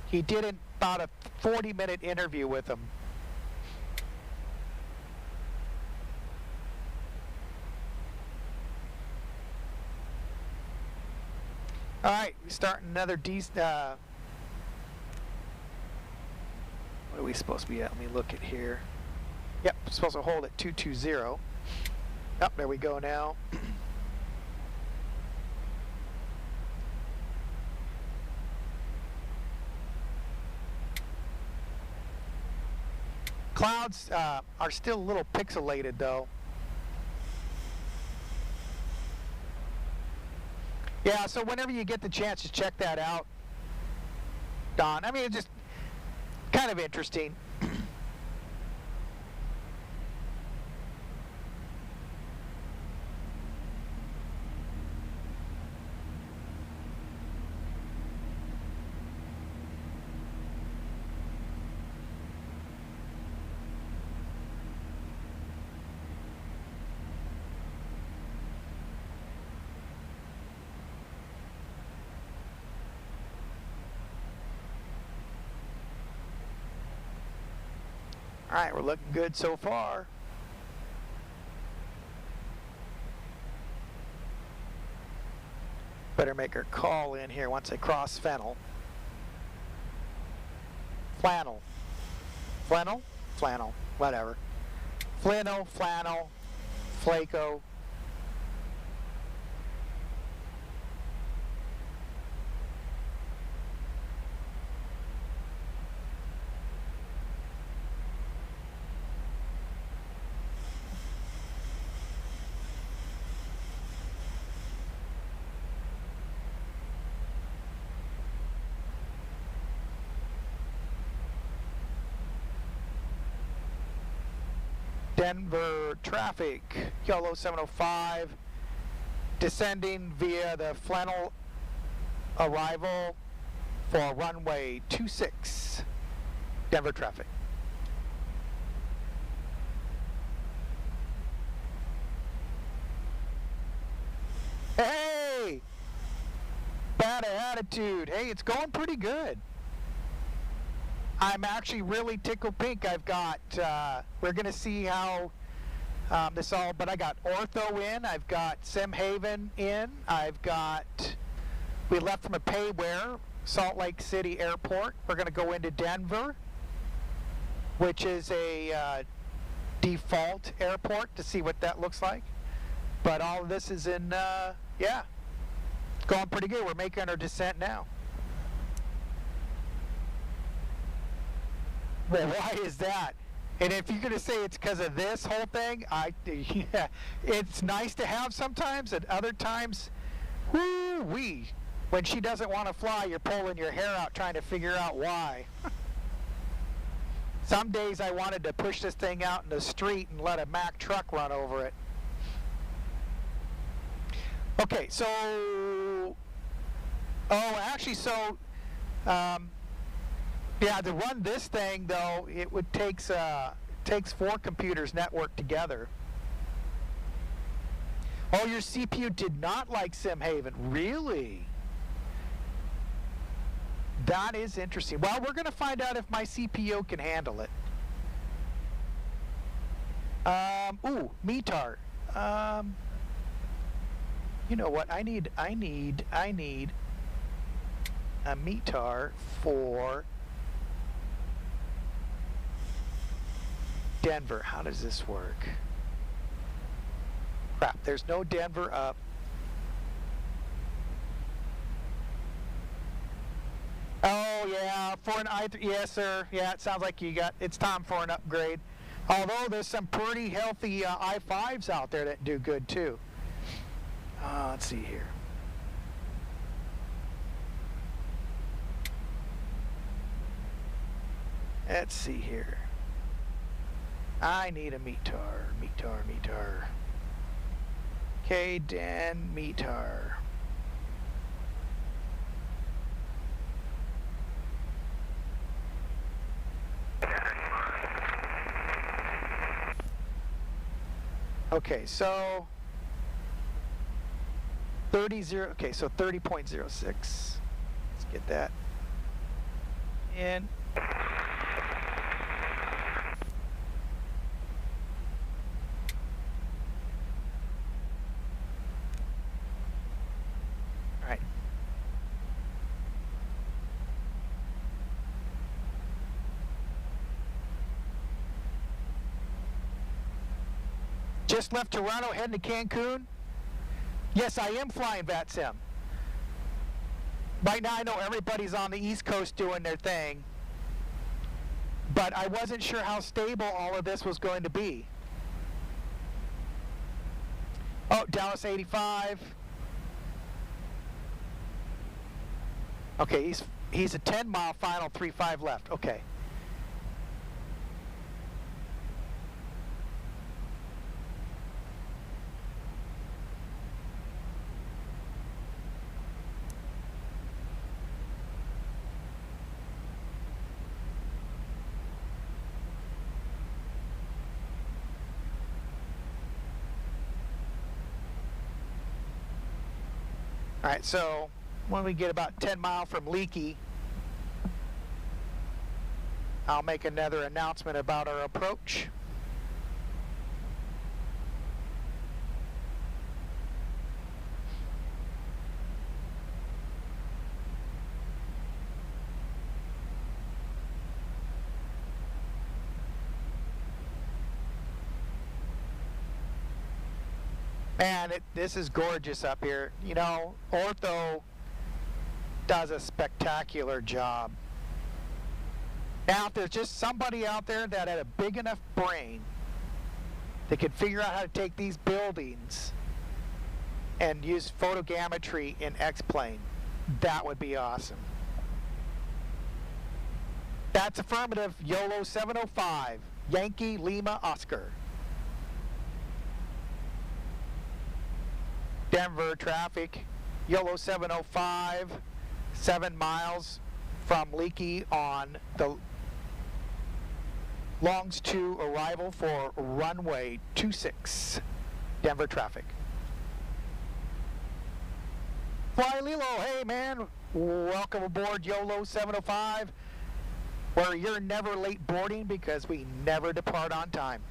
S1: He did about a 40-minute interview with him. All right, we start another what are we supposed to be at? Let me look at here. Yep, supposed to hold at 220. Yep, there we go now. Clouds are still a little pixelated though. Yeah, so whenever you get the chance to check that out, Don, I mean, it's just kind of interesting. All right, we're looking good so far. Better make her call in here once I cross Fennel. Flannel. Flannel? Flannel. Whatever. Flannel, flannel, flaco. Denver traffic, yellow 705, descending via the Flannel arrival for runway 26, Denver traffic. Hey! Bad attitude. Hey, it's going pretty good. I'm actually really tickled pink. I've got, we're going to see how this all, but I got Ortho in, I've got Sim Haven in, I've got, we left from a payware, Salt Lake City Airport. We're going to go into Denver, which is a default airport, to see what that looks like. But all of this is in, yeah, going pretty good. We're making our descent now. Well, why is that? And if you're going to say it's because of this whole thing, yeah, it's nice to have sometimes, and other times, whoo-wee. When she doesn't want to fly, you're pulling your hair out trying to figure out why. Some days I wanted to push this thing out in the street and let a Mack truck run over it. Okay, so, yeah, to run this thing, though, it would takes 4 computers networked together. Oh, your CPU did not like Sim Haven. Really? That is interesting. Well, we're going to find out if my CPU can handle it. Ooh, METAR. You know what? I need a METAR for Denver. How does this work? Crap, there's no Denver up. Oh yeah, for an i3, yes sir. Yeah, it sounds like it's time for an upgrade. Although there's some pretty healthy i5s out there that do good too. Let's see here. Let's see here. I need a METAR. KDEN METAR. Okay, so 30.06. Let's get that in. All right. Just left Toronto, heading to Cancun. Yes, I am flying VATSIM. Right now, I know everybody's on the East Coast doing their thing, but I wasn't sure how stable all of this was going to be. Oh, Dallas 85. Okay, he's a 10-mile final, 3.5 left. Okay. All right, so when we get about 10 miles from Leakey, I'll make another announcement about our approach. Man, this is gorgeous up here. You know, Ortho does a spectacular job. Now, if there's just somebody out there that had a big enough brain that could figure out how to take these buildings and use photogrammetry in Xplane, that would be awesome. That's affirmative. YOLO 705, Yankee Lima Oscar. Denver traffic, YOLO 705, 7 miles from Leakey on the Longs 2 arrival for runway 26, Denver traffic. Fly Lilo, hey man, welcome aboard YOLO 705, where you're never late boarding because we never depart on time.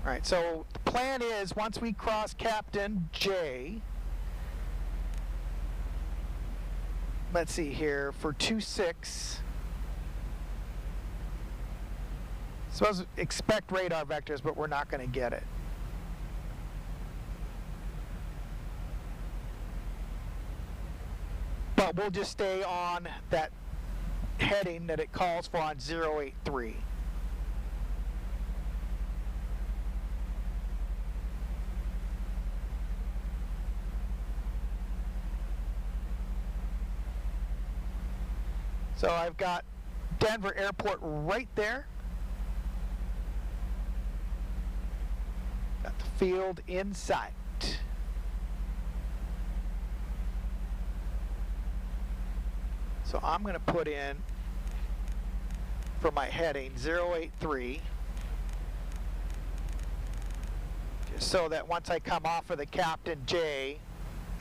S1: All right, so the plan is once we cross Captain J, let's see here, for 26, suppose expect radar vectors, but we're not going to get it. But we'll just stay on that heading that it calls for on 083. So I've got Denver Airport right there. Got the field in sight. So I'm going to put in for my heading 083, just so that once I come off of the Captain J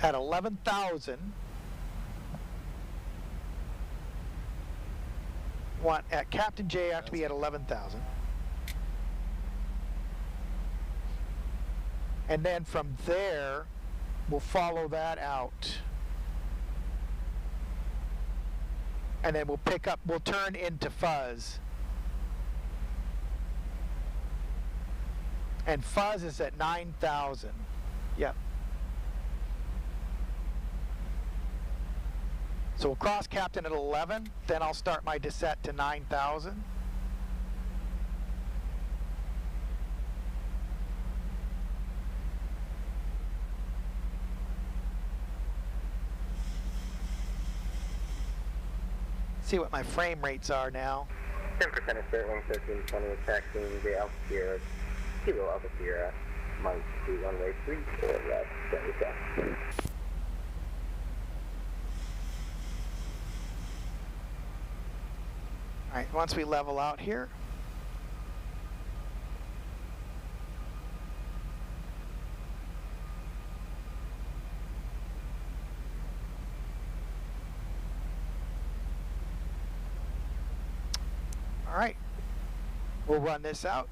S1: at 11,000, at Captain J I have to be at 11,000. And then from there, we'll follow that out. And then we'll turn into fuzz. And fuzz is at 9,000. Yep. So we'll cross Captain at 11, then I'll start my descent to 9,000. See what my frame rates are now.
S5: 10% is clear, 1320 is taxiing the Alpha Sierra, Kilo Alpha Sierra, Mike to runway 34 left, 77.
S1: All right, once we level out here, all right, we'll run this out.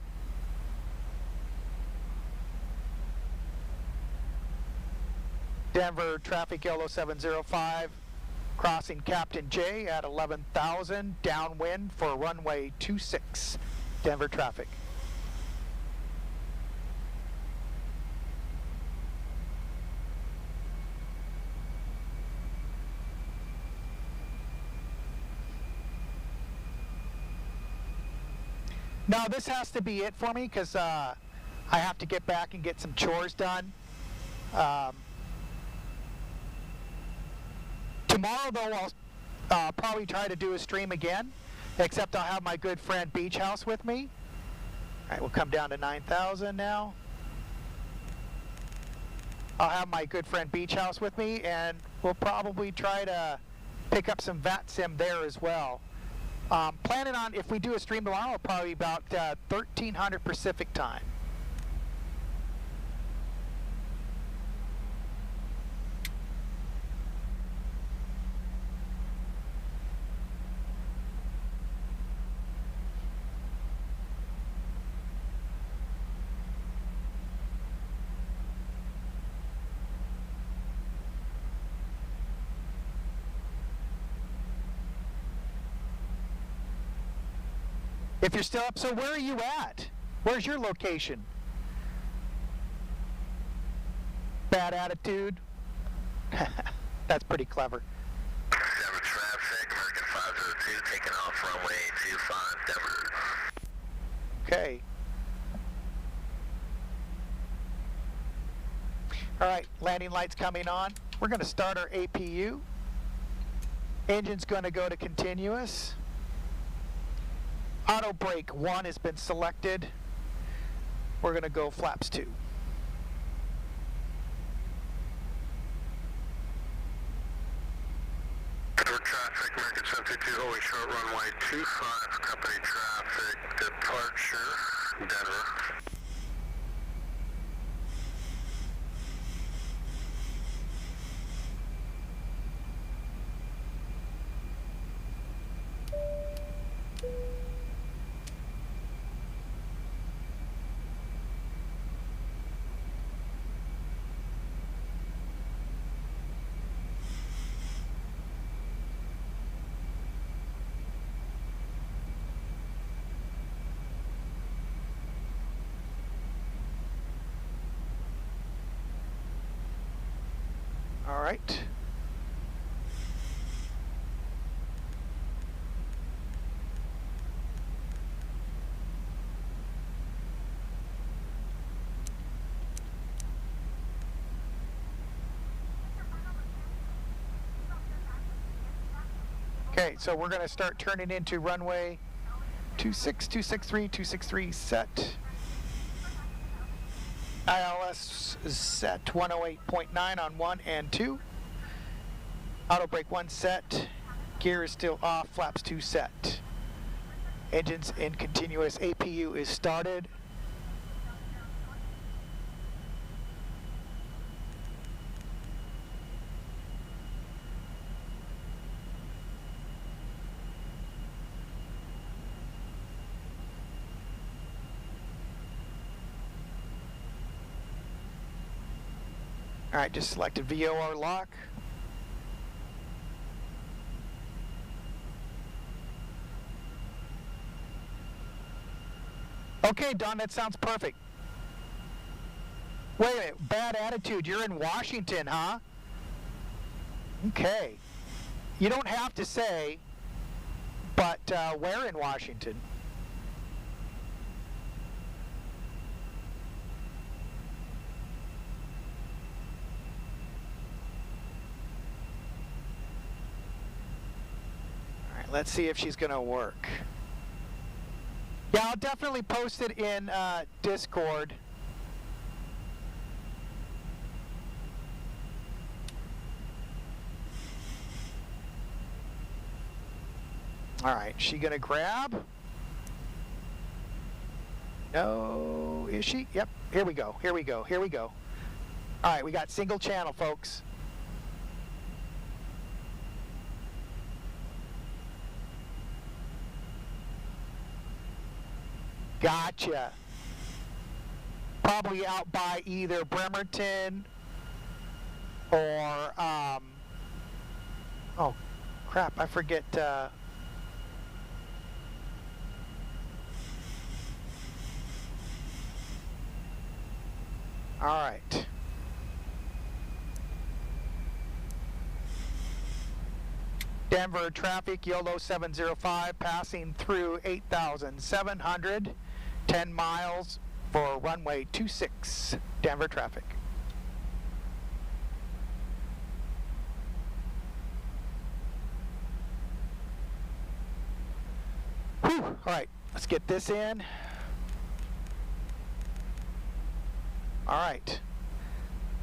S1: Denver traffic yellow 705. Crossing Captain J at 11,000, downwind for runway 26, Denver traffic. No, this has to be it for me because I have to get back and get some chores done. Tomorrow, though, I'll probably try to do a stream again, except I'll have my good friend Beach House with me. All right, we'll come down to 9,000 now. I'll have my good friend Beach House with me, and we'll probably try to pick up some VATSIM there as well. Planning on, if we do a stream tomorrow, probably about 1300 Pacific time. If you're still up, so where are you at? Where's your location? Bad attitude. That's pretty clever.
S2: Denver traffic, American 502, taking off runway 25, Denver.
S1: Okay. All right, landing lights coming on. We're going to start our APU. Engine's going to go to continuous. Auto brake 1 has been selected. We're going to go flaps 2.
S2: Door traffic, American 722, holding short runway 25, company traffic, departure, Denver.
S1: All right. Okay, so we're going to start turning into runway 26, 263, 263 set. ILS is set 108.9 on 1 and 2. Auto brake 1 set. Gear is still off. Flaps 2 set. Engines in continuous. APU is started. All right, just selected VOR lock. Okay, Don, that sounds perfect. Wait a minute, bad attitude. You're in Washington, huh? Okay. You don't have to say, but where in Washington? Let's see if she's going to work. Yeah, I'll definitely post it in Discord. All right, she going to grab? No, is she? Yep, here we go, here we go, here we go. All right, we got single channel, folks. Gotcha. Probably out by either Bremerton or, oh, crap, I forget, all right. Denver traffic, YOLO 705, passing through 8,700, 10 miles for runway 26, Denver traffic. Whew, all right, let's get this in. All right,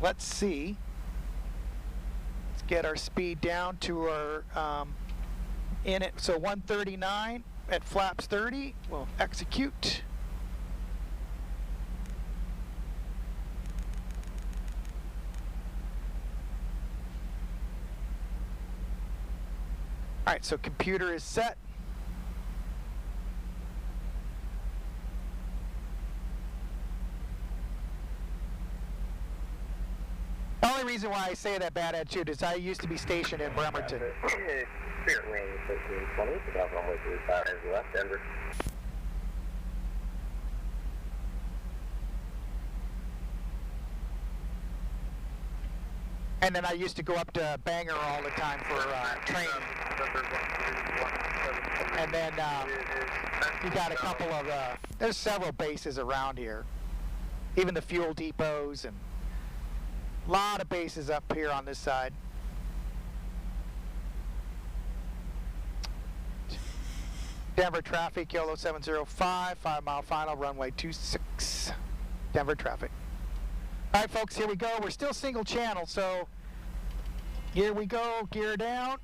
S1: let's see. Let's get our speed down to our in it. So 139 at flaps 30. We'll execute. All right, so computer is set. The only reason why I say that bad attitude is I used to be stationed in Bremerton.
S5: Spirit Wing 1320, so that runway 35 as left, Denver.
S1: And then I used to go up to Bangor all the time for training. And then you got a couple of, there's several bases around here. Even the fuel depots and a lot of bases up here on this side. Denver traffic, YOLO 705, 5 mile final, runway 26, Denver traffic. All right, folks, here we go. We're still single channel, so here we go, gear down.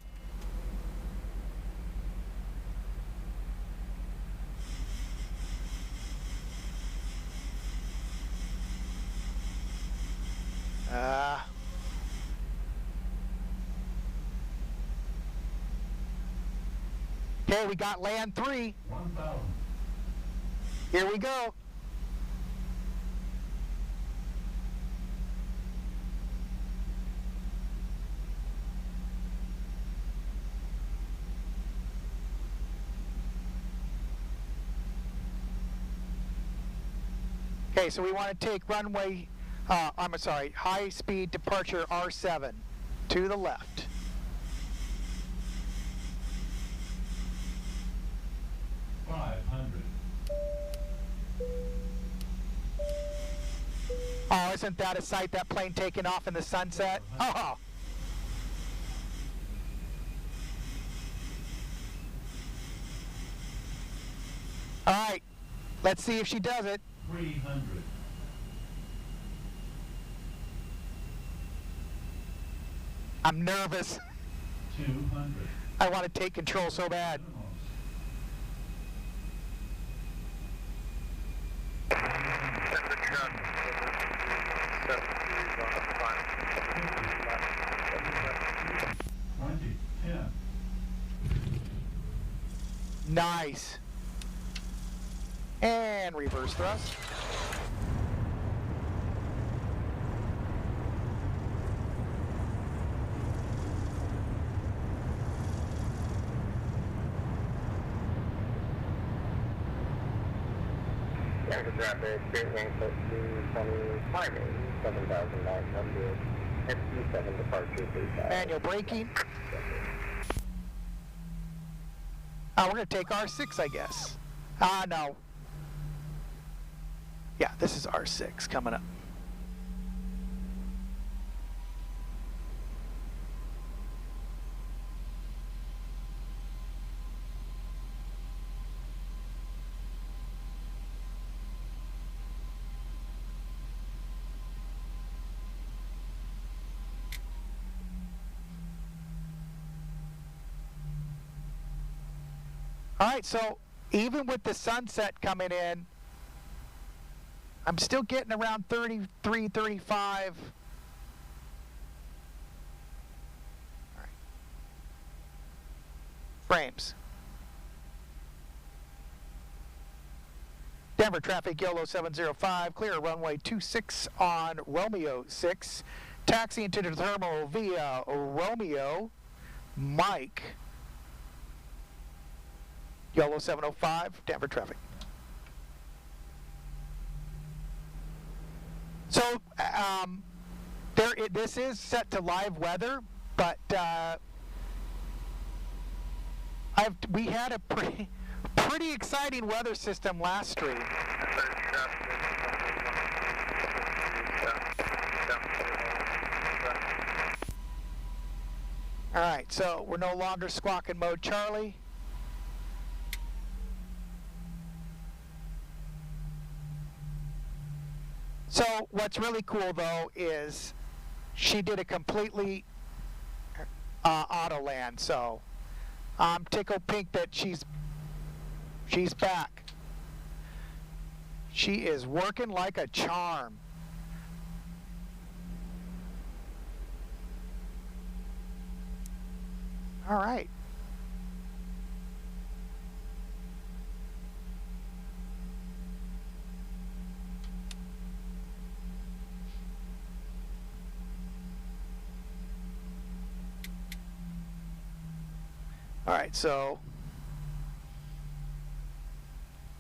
S1: Okay, we got land 3.
S6: 1,000.
S1: Here we go. Okay, so we want to take runway, I'm sorry, high speed departure R7 to the left. Oh, isn't that a sight, that plane taking off in the sunset? Oh. All right, let's see if she does it.
S6: 300.
S1: I'm nervous.
S6: 200.
S1: I want to take control so bad.
S2: Denver traffic,
S6: 20. 10.
S1: Nice. And reverse thrust.
S5: Denver traffic, Spirit Wing 1320, climbing 7,900, XP7 departure 35.
S1: Manual braking. Oh, we're going to take R6, I guess. No. Yeah, this is R6 coming up. All right, so even with the sunset coming in, I'm still getting around 33, 35. All right. Frames. Denver traffic, YOLO 705, clear runway 26 on Romeo 6. Taxi into the terminal via Romeo, Mike. YOLO 705, Denver traffic. So this is set to live weather, but We had a pretty exciting weather system last stream. All right, so we're no longer squawking mode Charlie. So what's really cool though is she did a completely auto land. So I'm tickled pink that she's back. She is working like a charm. All right. All right, so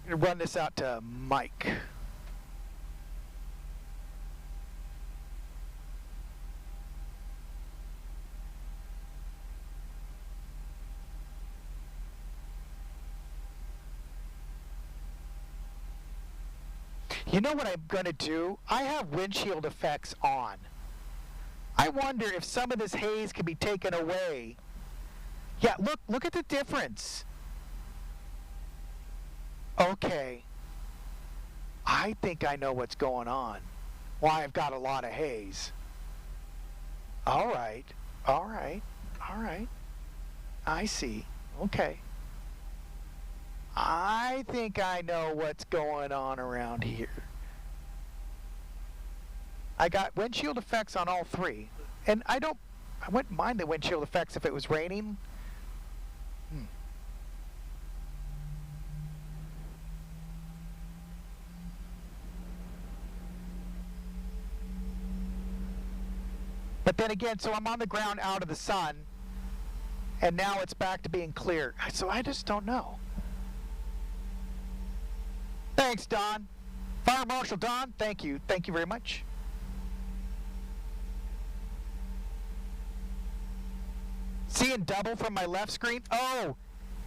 S1: I'm going to run this out to Mike. You know what I'm going to do? I have windshield effects on. I wonder if some of this haze can be taken away. Yeah, look at the difference. Okay. I think I know what's going on. Why I've got a lot of haze. All right. All right. All right. I see. Okay. I think I know what's going on around here. I got windshield effects on all three. And I wouldn't mind the windshield effects if it was raining. But then again, so I'm on the ground out of the sun, and now it's back to being clear. So I just don't know. Thanks, Don. Fire Marshal Don, thank you. Thank you very much. Seeing double from my left screen? Oh,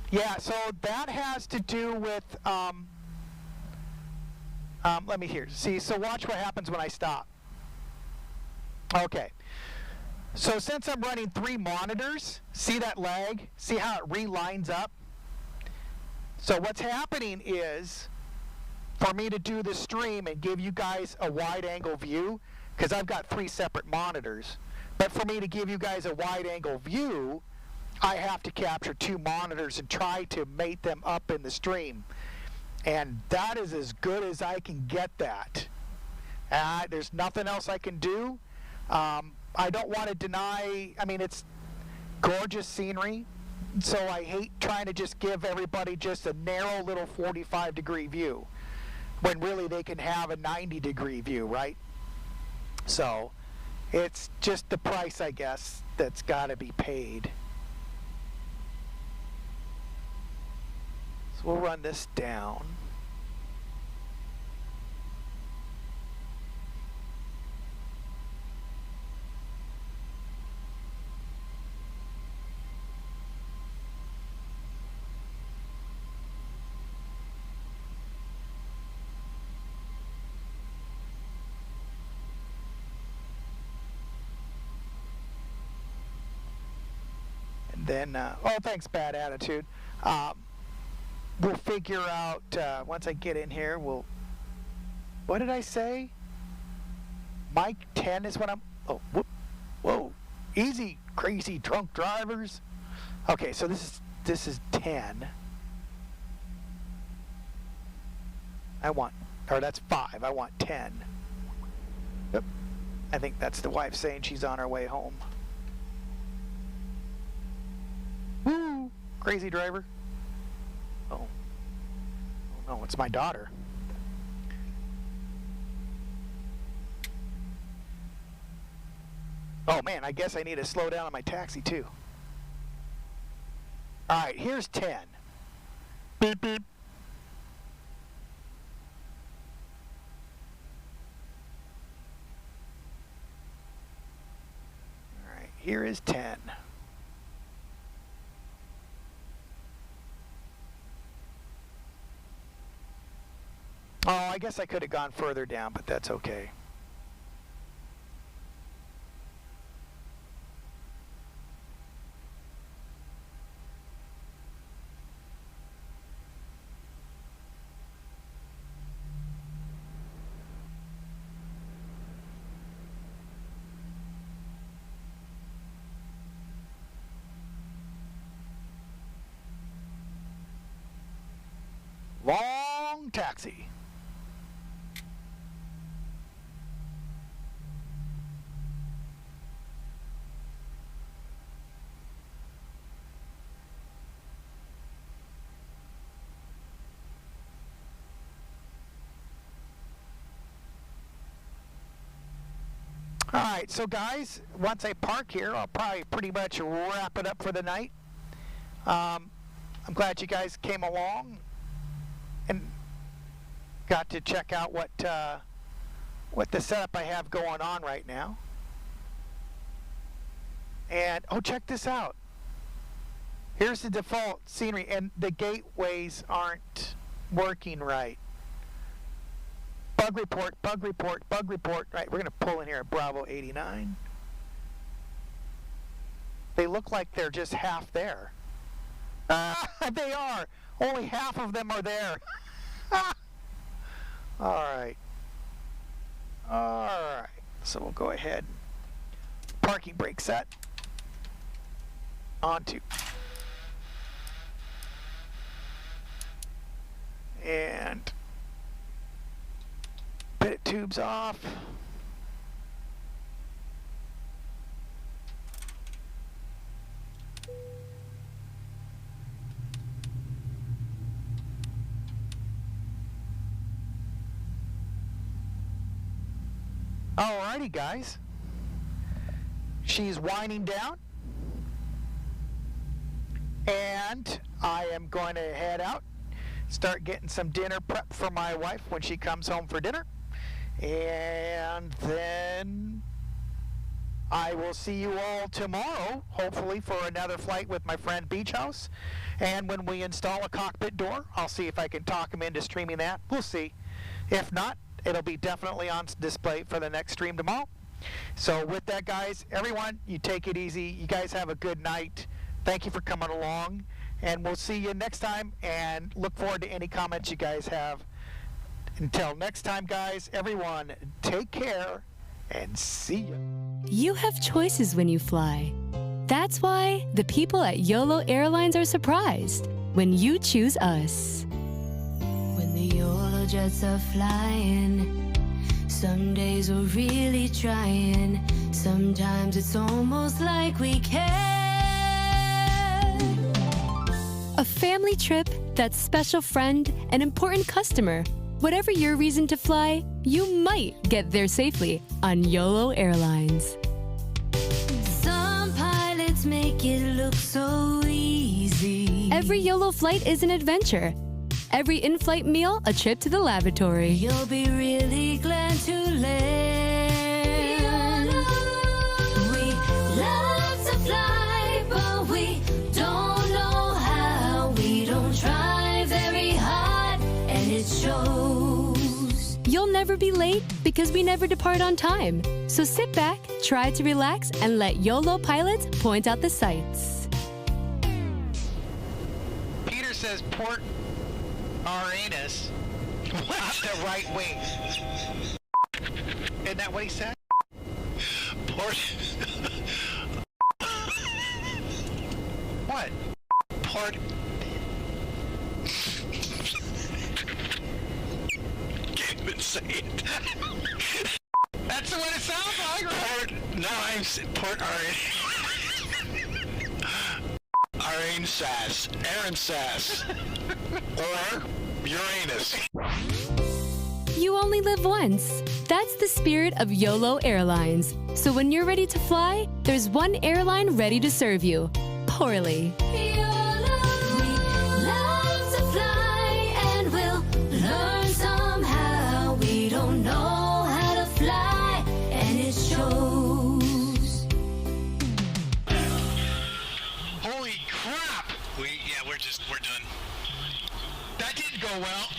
S1: yeah, so that has to do with, let me hear. See, so watch what happens when I stop. Okay. So since I'm running 3 monitors, see that lag? See how it relines up? So what's happening is, for me to do the stream and give you guys a wide angle view, because I've got 3 separate monitors, but for me to give you guys a wide angle view, I have to capture 2 monitors and try to mate them up in the stream. And that is as good as I can get that. There's nothing else I can do. I don't want to deny, I mean, it's gorgeous scenery, so I hate trying to just give everybody just a narrow little 45-degree view, when really they can have a 90-degree view, right? So it's just the price, I guess, that's got to be paid. So we'll run this down. Then, oh, thanks, Bad Attitude. We'll figure out, once I get in here, what did I say? Mike 10 is what I'm, oh, whoa, easy, crazy drunk drivers. Okay, so this is 10. That's 5, I want 10. Yep, I think that's the wife saying she's on her way home. Woo! Crazy driver. Oh no, it's my daughter. Oh man, I guess I need to slow down on my taxi too. Alright, here's 10. Beep beep. Alright, here is 10. Oh, I guess I could have gone further down, but that's okay. Long taxi. All right, so guys, once I park here, I'll probably pretty much wrap it up for the night. I'm glad you guys came along and got to check out what the setup I have going on right now. And oh, check this out. Here's the default scenery, and the gateways aren't working right. Bug report, bug report, bug report. Right, we're going to pull in here at Bravo 89. They look like they're just half there. They are. Only half of them are there. All right. All right. So we'll go ahead. Parking brake set. On to. And bit tubes off. Alrighty, guys. She's winding down. And I am going to head out, start getting some dinner prep for my wife when she comes home for dinner. And then I will see you all tomorrow, hopefully for another flight with my friend Beach House. And when we install a cockpit door, I'll see if I can talk him into streaming that. We'll see. If not, it'll be definitely on display for the next stream tomorrow. So with that, guys, everyone, you take it easy. You guys have a good night. Thank you for coming along. And we'll see you next time, and look forward to any comments you guys have. Until next time, guys, everyone, take care and see ya.
S7: You have choices when you fly. That's why the people at YOLO Airlines are surprised when you choose us. When the YOLO jets are flying, some days we're really trying. Sometimes it's almost like we care. A family trip, that special friend, an important customer. Whatever your reason to fly, you might get there safely on YOLO Airlines. Some pilots make it look so easy. Every YOLO flight is an adventure. Every in-flight meal, a trip to the lavatory. You'll be really glad to land. YOLO. We love to fly, but we don't know how. We don't try very hard, and it shows. You'll never be late because we never depart on time. So sit back, try to relax, and let YOLO pilots point out the sights.
S1: Peter says port our anus, not the right wing. Isn't that what he said? Port. What? Port. Can't even say it. That's what it sounds like, right? No, I'm Port Aaron Sass. Aaron Sass. Or Uranus.
S7: You only live once. That's the spirit of YOLO Airlines. So when you're ready to fly, there's one airline ready to serve you. Poorly. YOLO. We love to fly, and we'll learn somehow. We don't know how to fly, and it shows.
S1: Holy crap! We're done. That didn't go well.